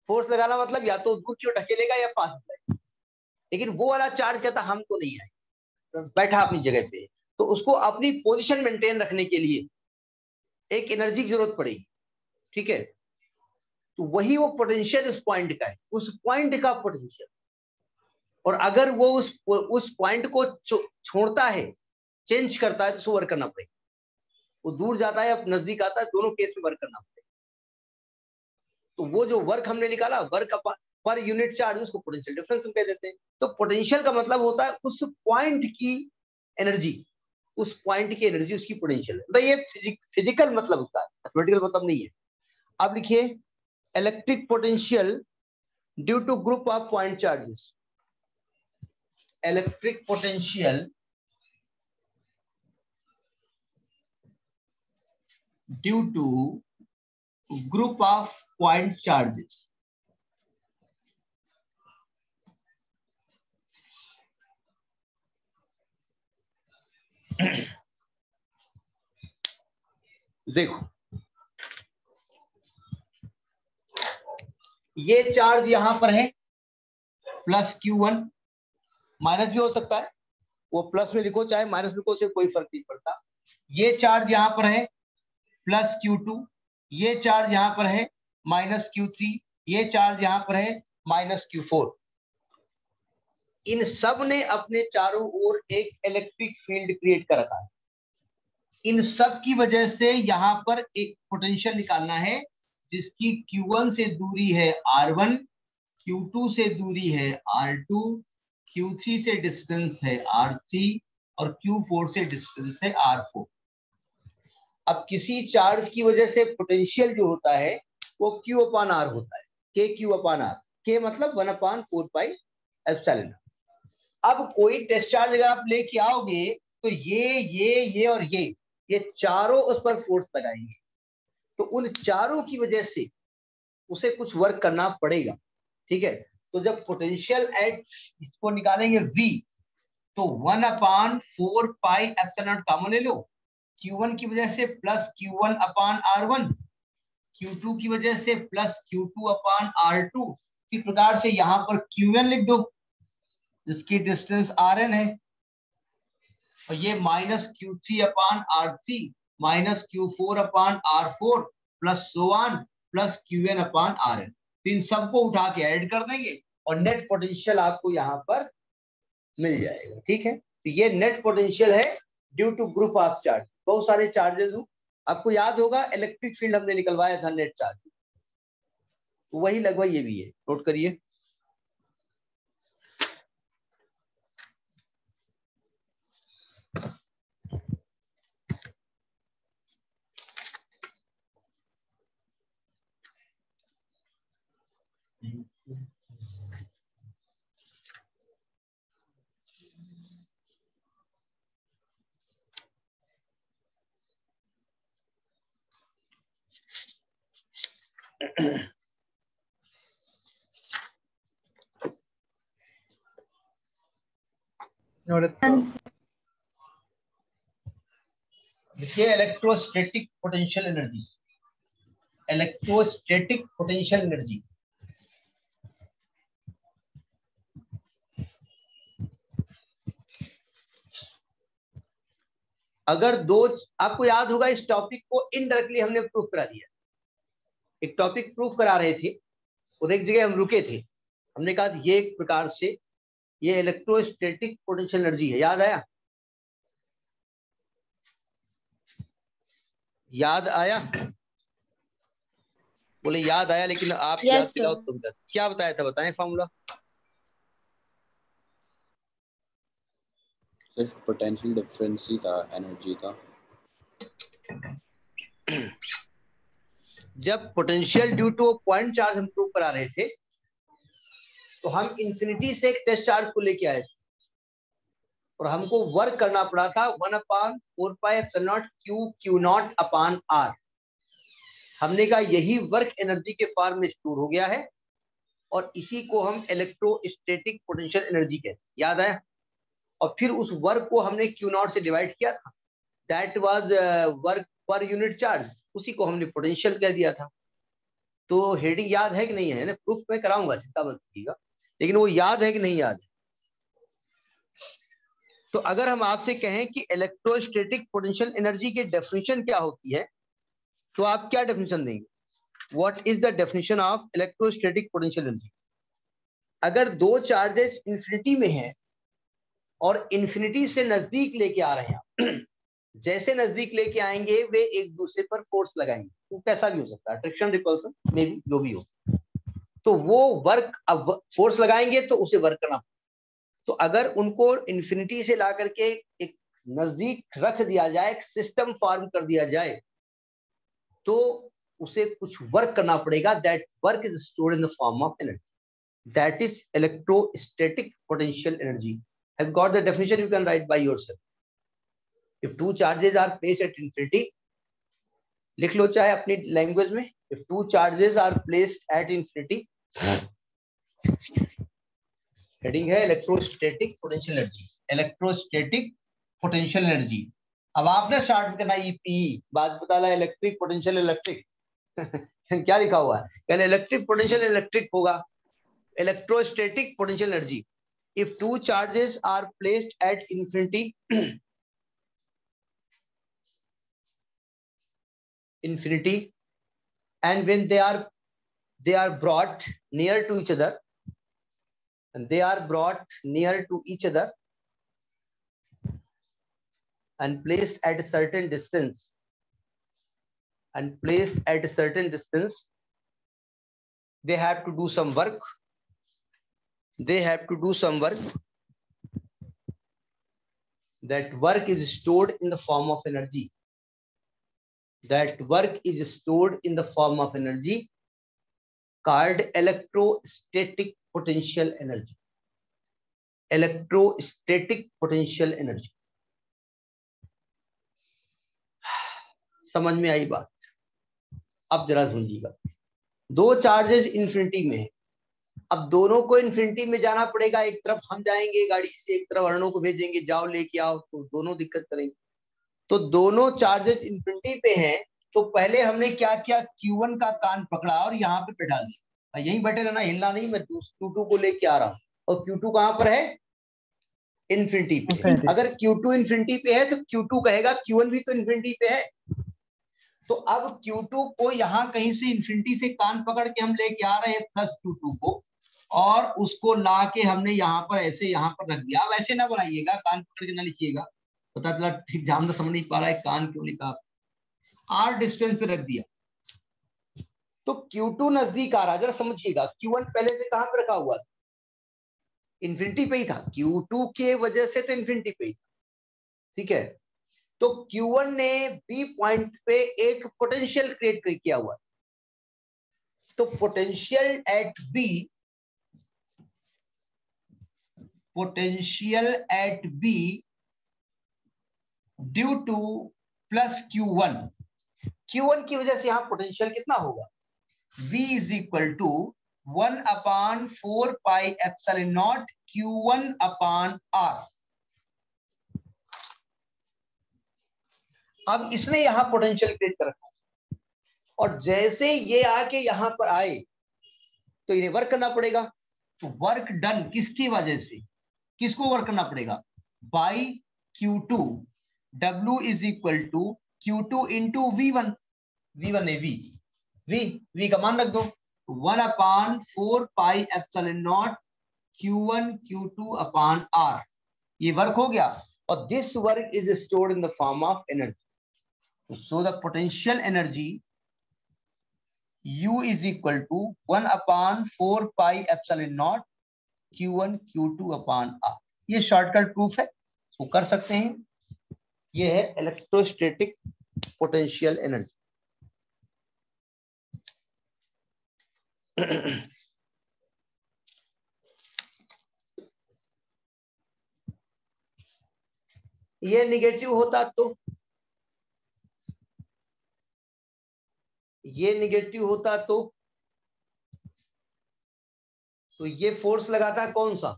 फोर्स लगाना मतलब या तो दूर की ओर ढकेलेगा या पास जाएगा, लेकिन वो वाला चार्ज कहता हम तो नहीं आए, बैठा अपनी जगह पे। तो उसको अपनी पोजीशन मेंटेन रखने के लिए एक एनर्जी की जरूरत पड़ेगी, ठीक है? तो वही वो पोटेंशियल उस पॉइंट का है, उस पॉइंट का पोटेंशियल। और अगर वो उस पॉइंट को छोड़ता है, चेंज करता है, तो उसको वर्क करना पड़ेगा। वो दूर जाता है या नजदीक आता है, दोनों केस में वर्क करना पड़ेगा। तो वो जो वर्क हमने निकाला, वर्क पर यूनिट चार्ज, उसको पोटेंशियल डिफरेंस हम कह देते हैं। तो पोटेंशियल का मतलब होता है उस पॉइंट की एनर्जी, उस पॉइंट की एनर्जी उसकी पोटेंशियल है। तो ये फिजिकल मतलब होता है, मैथमेटिकल मतलब नहीं है। अब लिखिए electric potential due to group of point charges. Electric potential due to group of point charges. देखो ये चार्ज यहां पर है प्लस Q1, माइनस भी हो सकता है, वो प्लस में लिखो चाहे माइनस लिखो, से कोई फर्क नहीं पड़ता। ये चार्ज यहां पर है प्लस Q2, ये चार्ज यहां पर है माइनस Q3, ये चार्ज यहां पर है माइनस Q4। इन सब ने अपने चारों ओर एक इलेक्ट्रिक फील्ड क्रिएट कर रखा है। इन सब की वजह से यहाँ पर एक पोटेंशियल निकालना है जिसकी Q1 से दूरी है R1, Q2 से दूरी है R2, Q3 से डिस्टेंस है R3 और Q4 से डिस्टेंस है R4। अब किसी चार्ज की वजह से पोटेंशियल जो होता है वो Q अपान R होता है, KQ अपान R। K मतलब 1/4 पाई एप्सिलॉन। अब कोई टेस्ट चार्ज अगर आप लेके आओगे तो ये और ये चारों उस पर फोर्स लगाएंगे, तो उन चारों की वजह से उसे कुछ वर्क करना पड़ेगा। ठीक है, तो जब पोटेंशियल एट इसको निकालेंगे V, तो 1/4 पाई एप्सिलॉन कॉमन ले लो। Q1 की वजह से प्लस Q1 अपान R1, Q2 की वजह से प्लस Q2 अपान R2। इसी प्रकार से यहां पर Qn लिख दो जिसकी डिस्टेंस Rn है, और ये minus Q3 upon R3 minus Q4 upon R4 plus so on plus Qn upon Rn। तो इन सबको उठा के ऐड कर देंगे और नेट पोटेंशियल आपको यहाँ पर मिल जाएगा। ठीक है, तो ये नेट पोटेंशियल है due to group of charge. बहुत सारे चार्जेस हो, आपको याद होगा इलेक्ट्रिक फील्ड हमने निकलवाया था नेट चार्ज, वही लगभग ये भी है, नोट करिए। देखिए electrostatic potential energy, electrostatic potential energy अगर दो, आपको याद होगा इस टॉपिक को इनडायरेक्टली हमने प्रूफ करा दिया। एक टॉपिक प्रूफ करा रहे थे और एक जगह हम रुके थे, हमने कहा ये एक प्रकार से ये इलेक्ट्रोस्टैटिक पोटेंशियल एनर्जी है। याद आया? याद आया? बोले याद आया, लेकिन आप Yes, याद sir. दिलाओ तुम क्या बताया था, बताएं फॉर्मूला। सिर्फ पोटेंशियल डिफरेंस ही था एनर्जी का। जब potential due two point charge हम प्रूव करा रहे थे तो हम इंफिनिटी से एक टेस्ट चार्ज को लेके आए थे और हमको वर्क करना पड़ा था 1/4 पाई एप्सिलॉन Q0 अपान R। हमने कहा यही वर्क एनर्जी के फॉर्म में स्टोर हो गया है और इसी को हम इलेक्ट्रोस्टैटिक पोटेंशियल एनर्जी कहते हैं। याद आया? और फिर उस वर्क को हमने Q0 से डिवाइड किया था, that was work per unit charge, उसी को हमने पोटेंशियल कह दिया था। तो हेडिंग याद है कि नहीं है ना? प्रूफ मैं कराऊंगा, चिंता मत कीजिएगा, लेकिन वो याद है कि नहीं याद है? तो अगर हम आपसे कहें कि इलेक्ट्रोस्टैटिक पोटेंशियल एनर्जी की डेफिनेशन क्या होती है तो आप क्या डेफिनेशन देंगे? What is the definition of electrostatic potential energy? अगर दो चार्जेस इंफिनिटी में हैं और इंफिनिटी से नजदीक लेके आ रहे हैं, जैसे नजदीक लेके आएंगे वे एक दूसरे पर फोर्स लगाएंगे, वो कैसा भी हो सकता है, अट्रैक्शन, रिपल्सन, मे बी जो भी हो, तो वो वर्क, अब फोर्स लगाएंगे तो उसे वर्क करना। तो अगर उनको इंफिनिटी से ला करके एक नजदीक रख दिया जाए, एक सिस्टम फॉर्म कर दिया जाए, तो उसे कुछ वर्क करना पड़ेगा। That work is stored in the form of energy, that is electrostatic potential energy. Have got the definition, you can write by yourself. If two charges are placed at infinity, लिख लो चाहे अपनी language में, if two charges are placed at infinity, heading है electrostatic potential energy, electrostatic potential energy. अब आपने start करना EP, बात बता रहा है इलेक्ट्रिक पोटेंशियल इलेक्ट्रिक क्या लिखा हुआ है? यानी इलेक्ट्रिक पोटेंशियल इलेक्ट्रिक होगा electrostatic potential energy if two charges are placed at infinity, infinity, and when they are brought near to each other, and they are brought near to each other and placed at a certain distance, they have to do some work. That work is stored in the form of energy. Called electrostatic potential energy. समझ में आई बात? अब जरा समझिएगा, दो charges infinity में है, अब दोनों को इन्फिनिटी में जाना पड़ेगा। एक तरफ हम जाएंगे गाड़ी से, एक तरफ अर्णों को भेजेंगे जाओ लेके आओ, तो दोनों दिक्कत करेंगे। तो दोनों चार्जेस इन्फिनिटी पे हैं, तो पहले हमने क्या किया, Q1 का कान पकड़ा और यहाँ पे बैठा दिया। यहीं बैठे रहना, हिलना नहीं, मैं Q2 को लेके आ रहा हूँ। और Q2 कहाँ पर है? इन्फिनिटी पे। अगर Q2 इन्फिनिटी पे है तो Q2 कहेगा Q1 भी तो इन्फिनिटी पे है। तो अब Q2 को यहाँ कहीं से इन्फिनिटी से कान पकड़ के हम लेके आ रहे हैं प्लस Q2 को, और उसको ला के हमने यहाँ पर ऐसे यहाँ पर रख दिया। अब ऐसे ना बनाइएगा, कान पकड़ के ना लिखिएगा, पता चला ठीक एग्जाम में समझ नहीं पा रहा है कान क्यों लिखा। R डिस्टेंस पे रख दिया तो Q2 नजदीक आ रहा। जरा समझिएगा, Q1 पहले से कहां पर रखा हुआ था? इन्फिनिटी पे ही था। Q2 के वजह से तो इन्फिनिटी पे ही था, ठीक है। तो Q1 ने B पॉइंट पे एक पोटेंशियल क्रिएट किया हुआ, तो potential at B due to plus Q1 की वजह से यहां पोटेंशियल कितना होगा? V is equal to 1/4 pi epsilon naught Q1 upon R। अब इसने यहां पोटेंशियल क्रिएट कर रखा, और जैसे ये आके यहां पर आए तो इन्हें वर्क करना पड़ेगा। तो वर्क डन किसकी वजह से, किसको वर्क करना पड़ेगा? By Q2। W is equal to Q2 into V1। V1 है V का मान रख दो 1/4 pi epsilon naught Q1 Q2 upon R। ये वर्क हो गया, और this work is stored in the form of energy. So the potential energy U is equal to 1/4 pi epsilon naught Q1 Q2 upon R। ये shortcut proof है, तो कर सकते हैं। ये है इलेक्ट्रोस्टैटिक पोटेंशियल एनर्जी। ये निगेटिव होता तो ये फोर्स लगाता है कौन सा?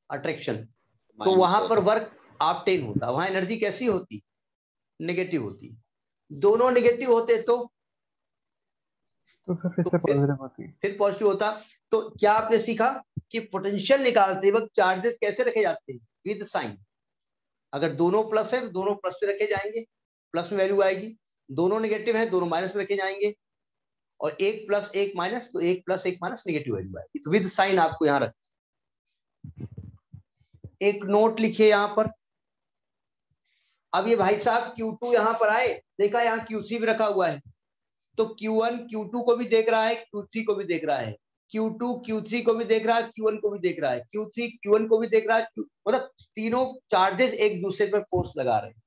अट्रैक्शन। तो वहां पर वर्क ऑब्टेन होता, वहां एनर्जी कैसी होती? नेगेटिव होती। दोनों नेगेटिव होते तो फिर पॉजिटिव होता। तो क्या आपने सीखा कि पोटेंशियल निकालते वक्त चार्जेस कैसे रखे जाते हैं? With sign. अगर दोनों प्लस है तो दोनों प्लस पे रखे जाएंगे, प्लस में वैल्यू आएगी। दोनों नेगेटिव है, दोनों माइनस में रखे जाएंगे, और एक प्लस एक माइनस, तो एक प्लस एक माइनस नेगेटिव वैल्यू आएगी। तो विद साइन आपको यहां रख, एक नोट लिखिए यहां पर। अब ये भाई साहब Q2 यहां पर आए, देखा यहां Q3 भी रखा हुआ है, तो Q1 Q2 को भी देख रहा है, Q3 को भी देख रहा है, Q2 Q3 को भी देख रहा है, Q1 को भी देख रहा है, Q3 Q1 को भी देख रहा है, मतलब तीनों चार्जेस एक दूसरे पर फोर्स लगा रहे हैं।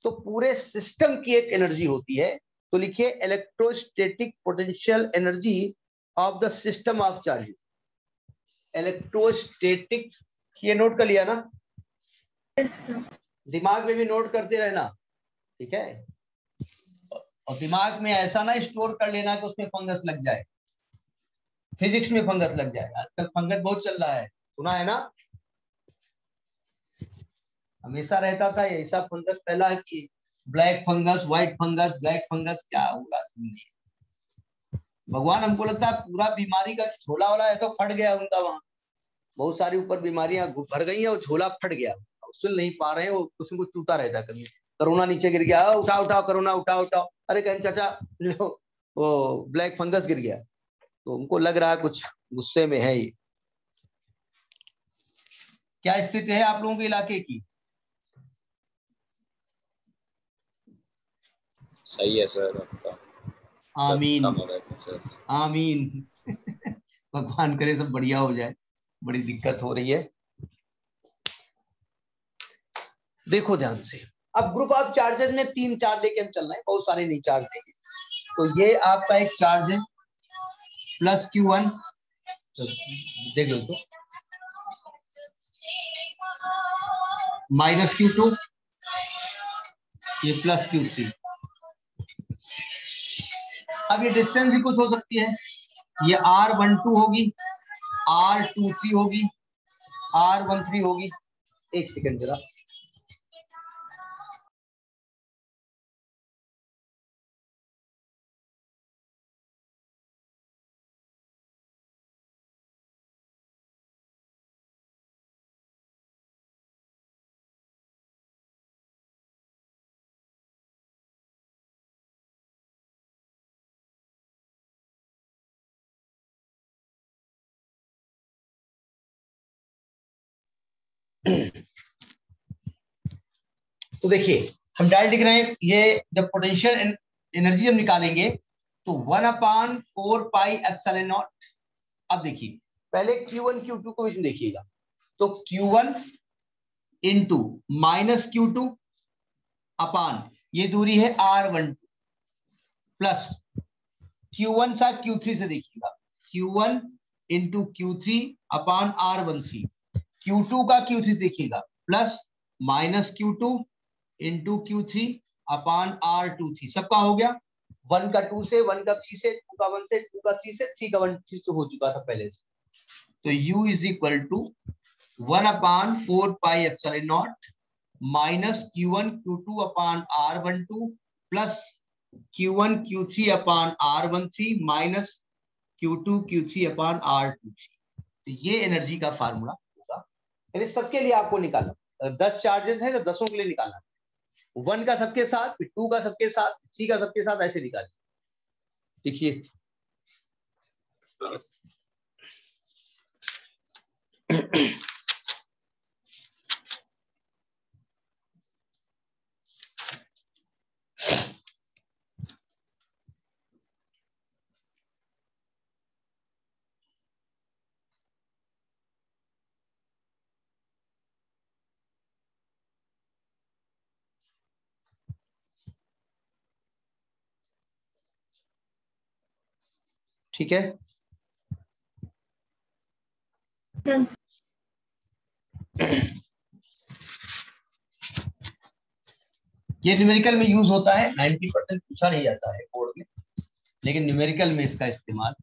तो पूरे सिस्टम की एक एनर्जी होती है। तो लिखिए electrostatic potential energy of the system of charges. Electrostatic, ये नोट कर लिया ना? Yes, sir. दिमाग में भी नोट करते रहना, ठीक है। और दिमाग में ऐसा ना स्टोर कर लेना कि उसमें फंगस लग जाए, फिजिक्स में फंगस लग जाए। आजकल फंगस बहुत चल रहा है, सुना है ना? हमेशा रहता था ऐसा फंगस फैला है कि black fungus, white fungus, black fungus, क्या होगा नहीं। भगवान हमको लगता है पूरा बीमारी का झोला वाला है तो फट गया उनका, वहां बहुत सारी ऊपर बीमारियां भर गई है और झोला फट गया, सुन नहीं पा रहे हैं। वो कुछ को चूता रहता है, कभी कोरोना नीचे गिर गया, उठाओ उठाओ कोरोना, उठाओ उठाओ, अरे कहीं चाचा लो वो ब्लैक फंगस गिर गया, तो उनको लग रहा है कुछ गुस्से में है ये। क्या स्थिति है आप लोगों के इलाके की? सही है सर आपका। आमीन कम हो रहा है सर। आमीन। भगवान करे सब बढ़िया हो जाए, बड़ी दिक्कत हो रही है। देखो ध्यान से, अब ग्रुप ऑफ चार्जेस में 3 चार्ज लेके हम चल रहे हैं, बहुत सारे नहीं चार्ज लेंगे। तो ये आपका एक चार्ज है प्लस Q1, तो देख लो तो, माइनस Q2, ये प्लस Q3। अब ये डिस्टेंस भी कुछ हो सकती है, ये R12 होगी, R23 होगी, R13 होगी। एक सेकंड जरा, तो देखिए हम डायरेक्ट लिख रहे हैं, ये जब पोटेंशियल एनर्जी हम निकालेंगे तो 1/4 पाई एप्सिलॉन नॉट। अब देखिए पहले Q1 Q2 को भी देखिएगा, तो Q1 इंटू माइनस Q2 अपान ये दूरी है R12 प्लस Q1 सा Q3 से देखिएगा, Q1 into Q3 upon R13, Q2 का Q3 देखिएगा plus minus Q2 into Q3 upon R23। सबका हो गया, 1 का 2 से, 1 का 3 से, 2 का 1 से, 2 का 3 से, 3 का 1 3 तो हो चुका था पहले से। तो U is equal to 1/4 pi epsilon naught minus Q1 Q2 upon R12 plus Q1 Q3 upon R13 minus Q2 Q3 upon R23। तो ये एनर्जी का फार्मूला होगा, यानी सबके लिए आपको निकालना। अगर 10 चार्जेस है तो 10 के लिए निकालना, 1 का सबके साथ, फिर 2 का सबके साथ, 3 का सबके साथ, ऐसे निकालिए। देखिए ठीक है। Yes. ये न्यूमेरिकल में यूज होता है, 90% पूछा नहीं जाता है बोर्ड में, लेकिन न्यूमेरिकल में इसका इस्तेमाल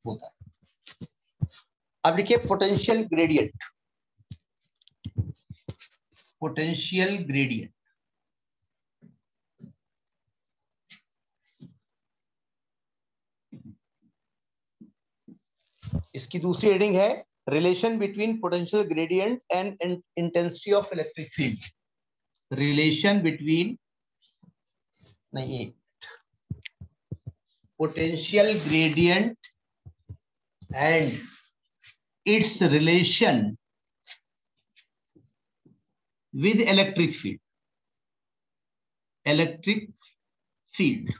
होता है। अब लिखिए पोटेंशियल ग्रेडियंट, पोटेंशियल ग्रेडियंट। इसकी दूसरी हेडिंग है relation between potential gradient and intensity of electric field. Relation between, नहीं, potential gradient and its relation with electric field. Electric field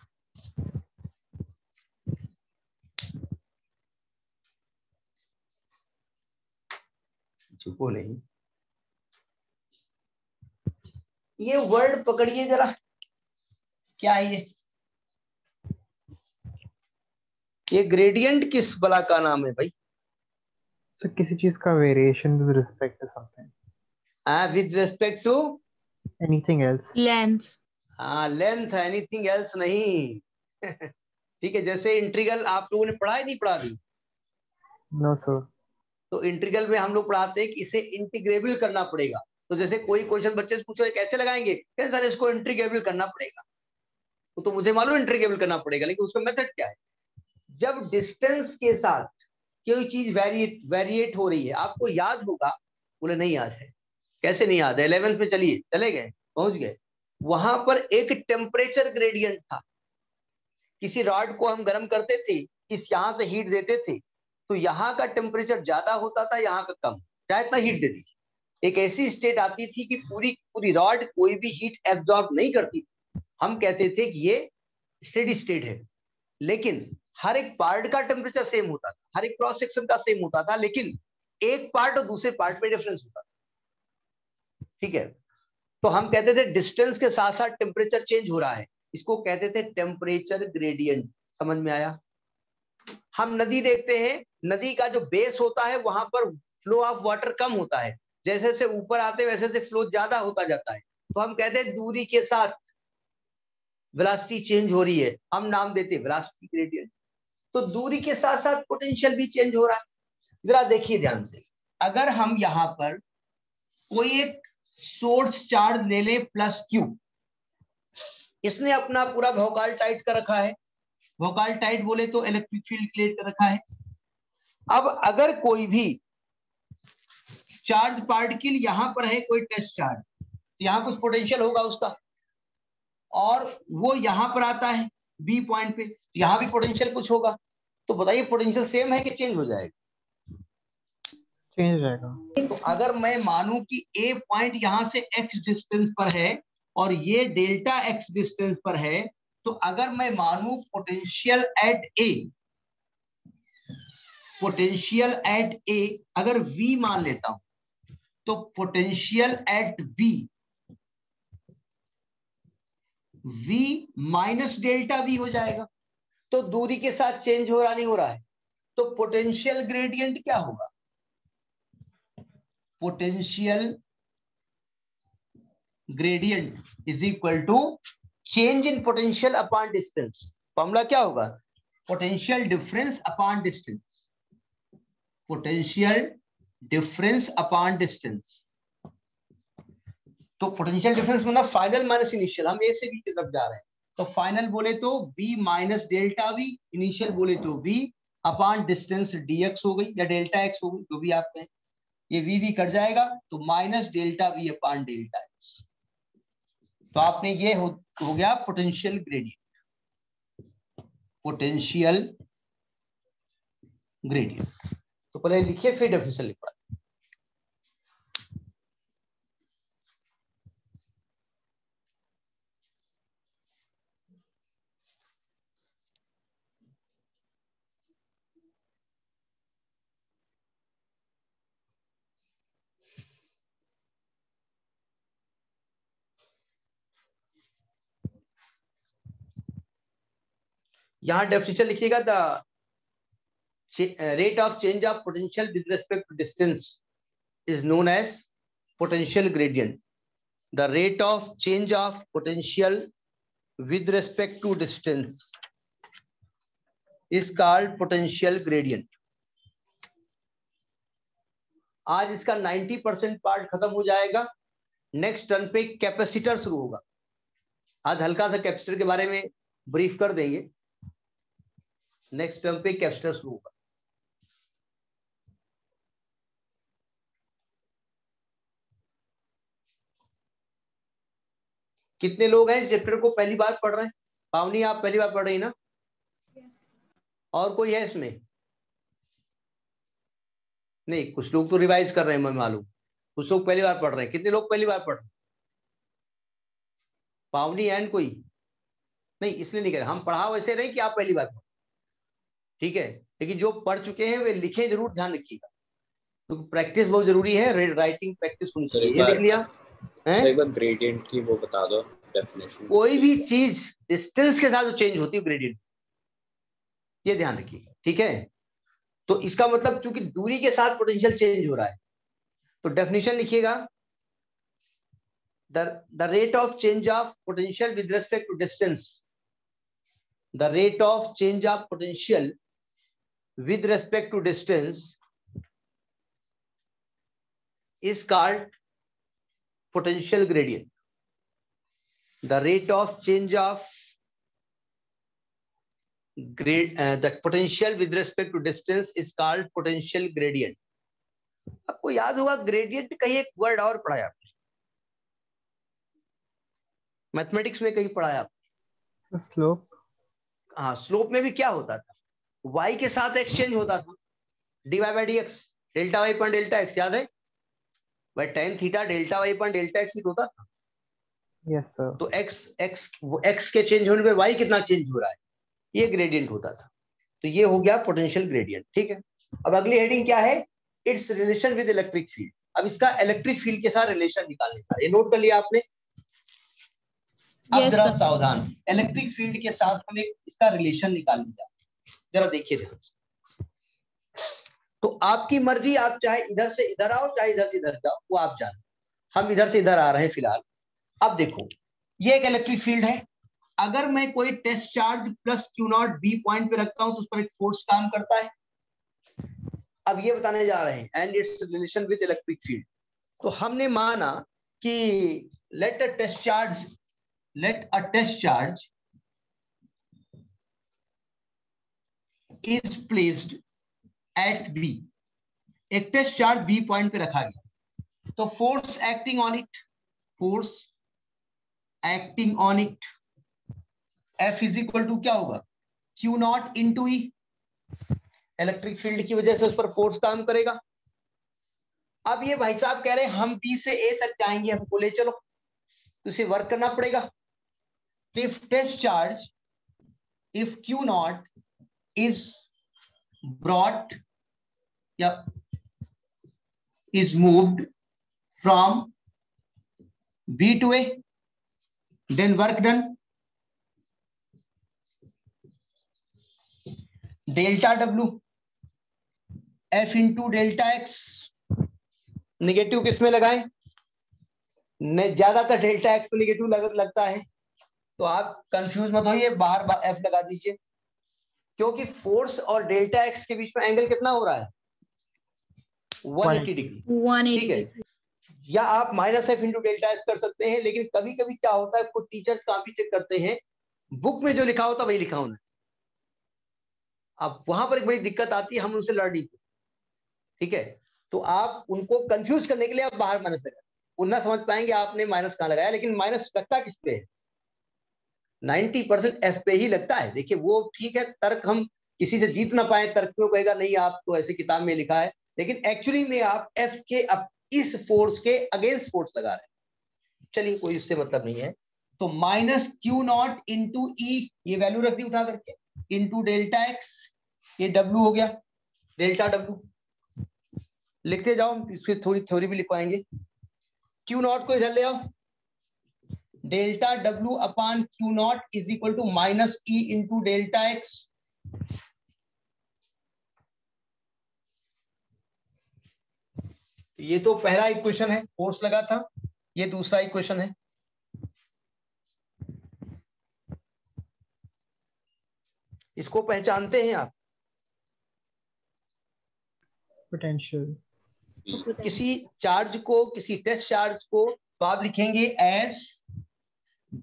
चुपो नहीं, ये वर्ड पकड़िए जरा, क्या है ये ग्रेडियंट किस बला का नाम है भाई? तो किसी चीज का variation with respect to something, with respect to anything else. Length. हाँ लेंथ, एनीथिंग एल्स नहीं। ठीक है, जैसे इंटीग्रल आप लोगों ने पढ़ा है, नहीं पढ़ा भी? No sir. तो इंटीग्रल में हम लोग पढ़ाते हैं कि इसे इंटीग्रेबल करना पड़ेगा। तो जैसे कोई क्वेश्चन बच्चे से पूछो कैसे लगाएंगे, कैसे सर इसको इंटीग्रेबल करना पड़ेगा, तो मुझे मालूम इंटीग्रेबल करना पड़ेगा, लेकिन उसका मेथड क्या है? जब डिस्टेंस के साथ कोई चीज वेरिएट हो रही है, आपको याद होगा, बोले नहीं याद है, कैसे नहीं याद है? 11th में चलिए, चले गए, पहुंच गए, वहां पर एक टेम्परेचर ग्रेडियंट था। किसी रॉड को हम गर्म करते थे, इस यहां से हीट देते थे, तो यहाँ का टेम्परेचर ज्यादा होता था, यहाँ का कम, चाहे इतना हीट देती, एक ऐसी स्टेट आती थी कि पूरी पूरी रॉड कोई भी हीट एब्जॉर्ब नहीं करती, हम कहते थे कि ये स्टेडी स्टेट है। लेकिन हर एक पार्ट का टेम्परेचर सेम होता था, हर एक क्रॉस सेक्शन का सेम होता था, लेकिन एक पार्ट और दूसरे पार्ट में डिफरेंस होता था। ठीक है, तो हम कहते थे डिस्टेंस के साथ साथ टेम्परेचर चेंज हो रहा है, इसको कहते थे टेम्परेचर ग्रेडियंट। समझ में आया? हम नदी देखते हैं, नदी का जो बेस होता है वहां पर फ्लो ऑफ वाटर कम होता है, जैसे जैसे ऊपर आते वैसे वैसे फ्लो ज्यादा होता जाता है, तो हम कहते हैं दूरी के साथ वेलोसिटी चेंज हो रही है, हम नाम देते हैं वेलोसिटी ग्रेडियंट। तो दूरी के साथ साथ पोटेंशियल भी चेंज हो रहा है। जरा देखिए ध्यान से, अगर हम यहां पर कोई एक सोर्स चार्ज ले ले प्लस क्यू, इसने अपना पूरा वोकाल टाइट कर रखा है, वोकाल टाइट बोले तो इलेक्ट्रिक फील्ड क्रिएट कर रखा है। अब अगर कोई भी चार्ज पार्टिकल यहां पर है, कोई टेस्ट चार्ज, तो यहां कुछ पोटेंशियल होगा उसका, और वो यहां पर आता है बी पॉइंट पे, तो यहां भी पोटेंशियल कुछ होगा। तो बताइए पोटेंशियल सेम है कि चेंज हो जाएगा? चेंज हो जाएगा। तो अगर मैं मानूं कि ए पॉइंट यहां से एक्स डिस्टेंस पर है और ये डेल्टा एक्स डिस्टेंस पर है, तो अगर मैं मानूं पोटेंशियल एट ए अगर V मान लेता हूं, तो potential at B V minus delta V हो जाएगा। तो दूरी के साथ चेंज हो रहा नहीं हो रहा है, तो पोटेंशियल ग्रेडियंट क्या होगा? Potential gradient is equal to change in potential upon distance. Formula क्या होगा? Potential difference upon distance, potential difference upon distance. तो पोटेंशियल डिफरेंस मतलब फाइनल माइनस इनिशियल, हम ए से बी की तरफ जा रहे हैं, तो फाइनल बोले तो V minus delta V, initial बोले तो V अपॉन डिस्टेंस dx हो गई या डेल्टा x हो गई, जो भी आप कहें। ये V कट जाएगा तो minus delta V upon delta x। तो आपने ये हो गया पोटेंशियल ग्रेडियंट, पोटेंशियल ग्रेडियंट। तो पहले लिखिए फिर डेफिनेशन लिखवा। यहां डेफिनेशन लिखिएगा, the rate of change of potential with respect to distance is known as potential gradient. The rate of change of potential with respect to distance is called potential gradient. आज इसका 90% part खत्म हो जाएगा, next turn पे capacitor शुरू होगा। आज हल्का सा कैपेसिटर के बारे में ब्रीफ कर देंगे, नेक्स्ट टर्म पे कैपेसिटर शुरू होगा। कितने लोग हैं इस चैप्टर को पहली बार पढ़ रहे हैं? पावनी आप पहली बार पढ़ रही ना? और कोई है इसमें? नहीं, कुछ लोग तो रिवाइज कर रहे हैं, मैं मालूम, कुछ लोग पहली बार पढ़ रहे हैं। कितने लोग पहली बार पढ़ रहे हैं? पावनी एंड कोई नहीं, इसलिए नहीं कह रहे, हम पढ़ा वैसे रहे कि आप पहली बार पढ़, ठीक है, लेकिन जो पढ़ चुके हैं वे लिखे जरूर, ध्यान रखिएगा, तो प्रैक्टिस बहुत जरूरी है, राइटिंग प्रैक्टिस होनी चाहिए। ये लिख लिया? एक बार ग्रेडियंट की वो बता दो डेफिनेशन। कोई भी चीज डिस्टेंस के साथ जो चेंज होती है ग्रेडियंट, ये ध्यान रखिएगा, ठीक है। तो इसका मतलब चूंकि दूरी के साथ पोटेंशियल चेंज हो रहा है, तो डेफिनेशन लिखिएगा, the rate of change of potential with respect to distance, the rate of change of potential with respect to distance is called potential gradient. The rate of change of the potential with respect to distance is called potential gradient. आपको याद होगा gradient कहीं एक word और पढ़ाया आपने, mathematics में कहीं पढ़ाया? स्लोप। हाँ, स्लोप में भी क्या होता था? y के साथ एक्सचेंज होता था, dy by dx, delta y point delta x, याद है? भाई tan थीटा डेल्टा वाई पर डेल्टा एक्स ही होता था। Yes sir. तो एक्स के चेंज होने पे वाई कितना चेंज हो रहा है, ये ग्रेडियंट होता था। तो ये हो गया पोटेंशियल ग्रेडियंट। ठीक है, अब अगली हेडिंग क्या है, it's relation with electric field. अब इसका इलेक्ट्रिक फील्ड के साथ रिलेशन निकालने का, ये नोट कर लिया आपने। अब Yes, जरा sir. सावधान, इलेक्ट्रिक फील्ड के साथ हमें इसका रिलेशन निकालने का, जरा देखिए ध्यान से। तो आपकी मर्जी, आप चाहे इधर से इधर आओ चाहे इधर से इधर जाओ, वो आप जानो। हम इधर से इधर आ रहे हैं फिलहाल। अब देखो, ये एक इलेक्ट्रिक फील्ड है। अगर मैं कोई test charge plus q naught B point पे रखता हूं तो उस पर एक फोर्स काम करता है। अब ये बताने जा रहे हैं and its relation with electric field. तो हमने माना कि let a test charge is placed at B. एक टेस्ट चार्ज बी पॉइंट पे रखा गया, तो force acting on it F is equal to क्या होगा, q naught into E. Electric field की वजह से उस पर फोर्स काम करेगा। अब ये भाई साहब कह रहे हैं हम बी से ए तक जाएंगे, हमको ले चलो, तो इसे वर्क करना पड़ेगा। If test charge, if q naught is brought या is moved from B to A, then work done delta W F into delta X। Negative किस में लगाएं, ज्यादातर डेल्टा एक्स को नेगेटिव लगता है, तो आप कंफ्यूज मत होइए, बाहर एफ लगा दीजिए, क्योंकि फोर्स और डेल्टा एक्स के बीच में एंगल कितना हो रहा है, 180 डिग्री। 180 ठीक है, या आप minus F into delta S कर सकते हैं, लेकिन कभी कभी क्या होता है, कुछ टीचर्स कॉपी चेक करते हैं, बुक में जो लिखा होता है वही लिखा होना। अब वहां पर एक बड़ी दिक्कत आती है, हम उनसे लड़ नहीं। ठीक है, तो आप उनको कंफ्यूज करने के लिए आप बाहर माइनस लगाए, वो ना समझ पाएंगे आपने माइनस कहाँ लगाया, लेकिन माइनस लगता किस पे है, 90% एफ पे ही लगता है। देखिए वो ठीक है, तर्क हम किसी से जीत ना पाए, तर्क में कहेगा नहीं आप तो ऐसे किताब में लिखा है, लेकिन एक्चुअली में आप एफ के इस फोर्स के अगेंस्ट फोर्स लगा रहे हैं। चलिए कोई इससे मतलब नहीं है। तो माइनस क्यू नॉट इंटू ई, ये वैल्यू रख दी उठा करके, इंटू डेल्टा एक्स, ये डब्ल्यू हो गया, डेल्टा डब्ल्यू लिखते जाओ, इसकी थोड़ी थ्योरी भी लिखवाएंगे। क्यू नॉट को इधर ले आओ, delta W upon q naught is equal to minus E into delta x. ये तो पहला इक्वेशन है, फोर्स लगा था, ये दूसरा इक्वेशन है। इसको पहचानते हैं आप, पोटेंशियल। किसी चार्ज को, किसी टेस्ट चार्ज को तो आप लिखेंगे as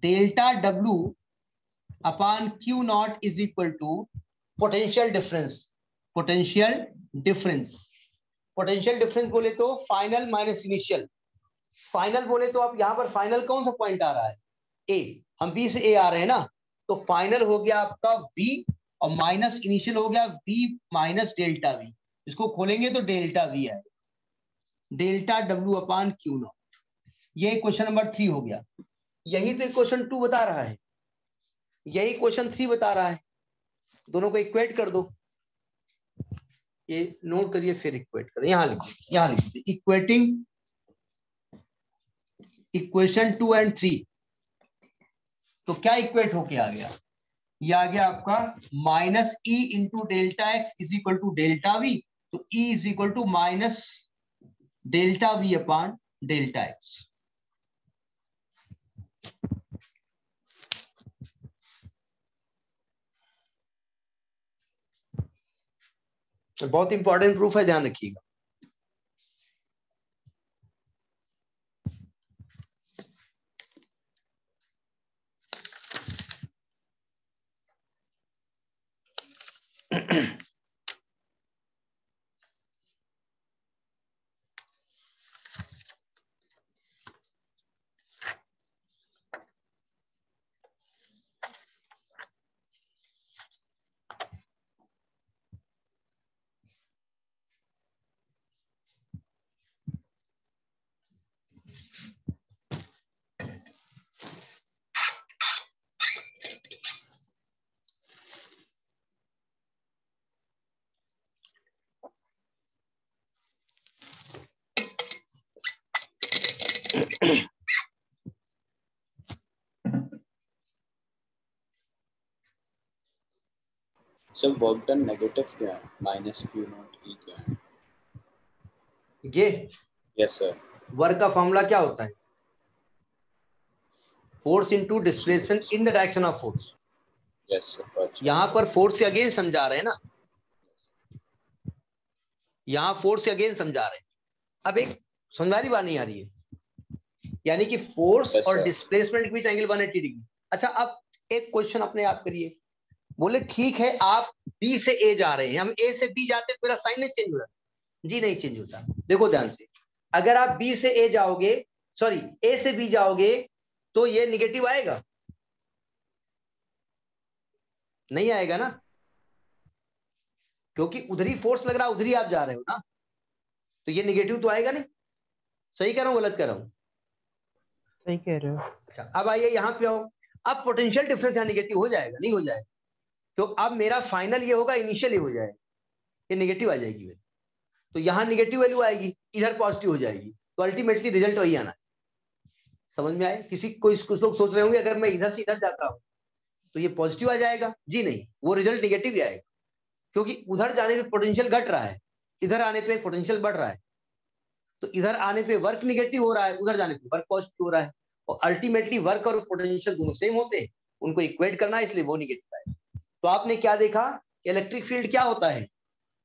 delta W upon q naught is equal to potential difference. Potential difference बोले तो फाइनल माइनस इनिशियल। फाइनल बोले तो आप यहां पर फाइनल कौन सा पॉइंट आ रहा है, ए, हम बी से ए आ रहे हैं ना, तो फाइनल हो गया आपका बी और माइनस इनिशियल हो गया बी माइनस डेल्टा वी। इसको खोलेंगे तो डेल्टा वी है, delta W upon q not. ये क्वेश्चन नंबर 3 हो गया। यही तो क्वेश्चन 2 बता रहा है, यही क्वेश्चन 3 बता रहा है। दोनों को इक्वेट कर दो, ये नोट करिए फिर इक्वेट करें। यहां लिखिए इक्वेटिंग इक्वेशन 2 एंड 3। तो क्या इक्वेट होके आ गया, ये आ गया आपका minus E into delta X is equal to delta V. तो E is equal to minus delta V upon delta X. बहुत इंपॉर्टेंट प्रूफ है, ध्यान रखिएगा। सर वर्क डन नेगेटिव क्या है? माइनस क्यू नॉट ई क्या है? ये यस सर। वर्क का फॉर्मूला क्या होता है? Force into displacement in the direction of force. Yes sir. अच्छा। यहां पर फोर्स के अगेंस्ट समझा रहे हैं ना, यहां फोर्स के अगेंस्ट समझा रहे हैं। अब एक समझदारी बात नहीं आ रही है, यानी कि फोर्स Yes, और sir. डिस्प्लेसमेंट के बीच एंगल 180 डिग्री। अच्छा, अब एक क्वेश्चन अपने आप करिए, बोले ठीक है आप बी से ए जा रहे हैं, हम ए से बी जाते हैं तो मेरा साइन नहीं चेंज हो रहा। जी नहीं चेंज होता। देखो ध्यान से, अगर आप बी से ए जाओगे, सॉरी ए से बी जाओगे, तो ये निगेटिव आएगा? नहीं आएगा ना, क्योंकि उधर ही फोर्स लग रहा है, उधर ही आप जा रहे हो ना, तो ये निगेटिव तो आएगा नहीं। सही कह रहा हूं गलत कह रहा हूं? सही कह रहे हो। अच्छा, अब आइए यहां पे आओ। अब पोटेंशियल डिफरेंस यहां निगेटिव हो जाएगा? नहीं हो जाएगा। तो अब मेरा फाइनल ये होगा, इनिशियल ये हो जाएगा, ये नेगेटिव आ जाएगी वैल्यू। तो यहां नेगेटिव वैल्यू आएगी, इधर पॉजिटिव हो जाएगी, तो अल्टीमेटली रिजल्ट वही आना है। समझ में आए? कुछ लोग सोच रहे होंगे अगर मैं इधर से इधर जाता हूं तो ये पॉजिटिव आ जाएगा। जी नहीं, वो रिजल्ट नेगेटिव ही आएगा, क्योंकि उधर जाने पे पोटेंशियल घट रहा है, इधर आने पे पोटेंशियल बढ़ रहा है। तो इधर आने पे वर्क निगेटिव हो रहा है, उधर जाने पे वर्क पॉजिटिव हो रहा है, और अल्टीमेटली वर्क और पोटेंशियल दोनों सेम होते हैं, उनको इक्वेट करना है, इसलिए वो निगेटिव आएगा। तो आपने क्या देखा, इलेक्ट्रिक फील्ड क्या होता है?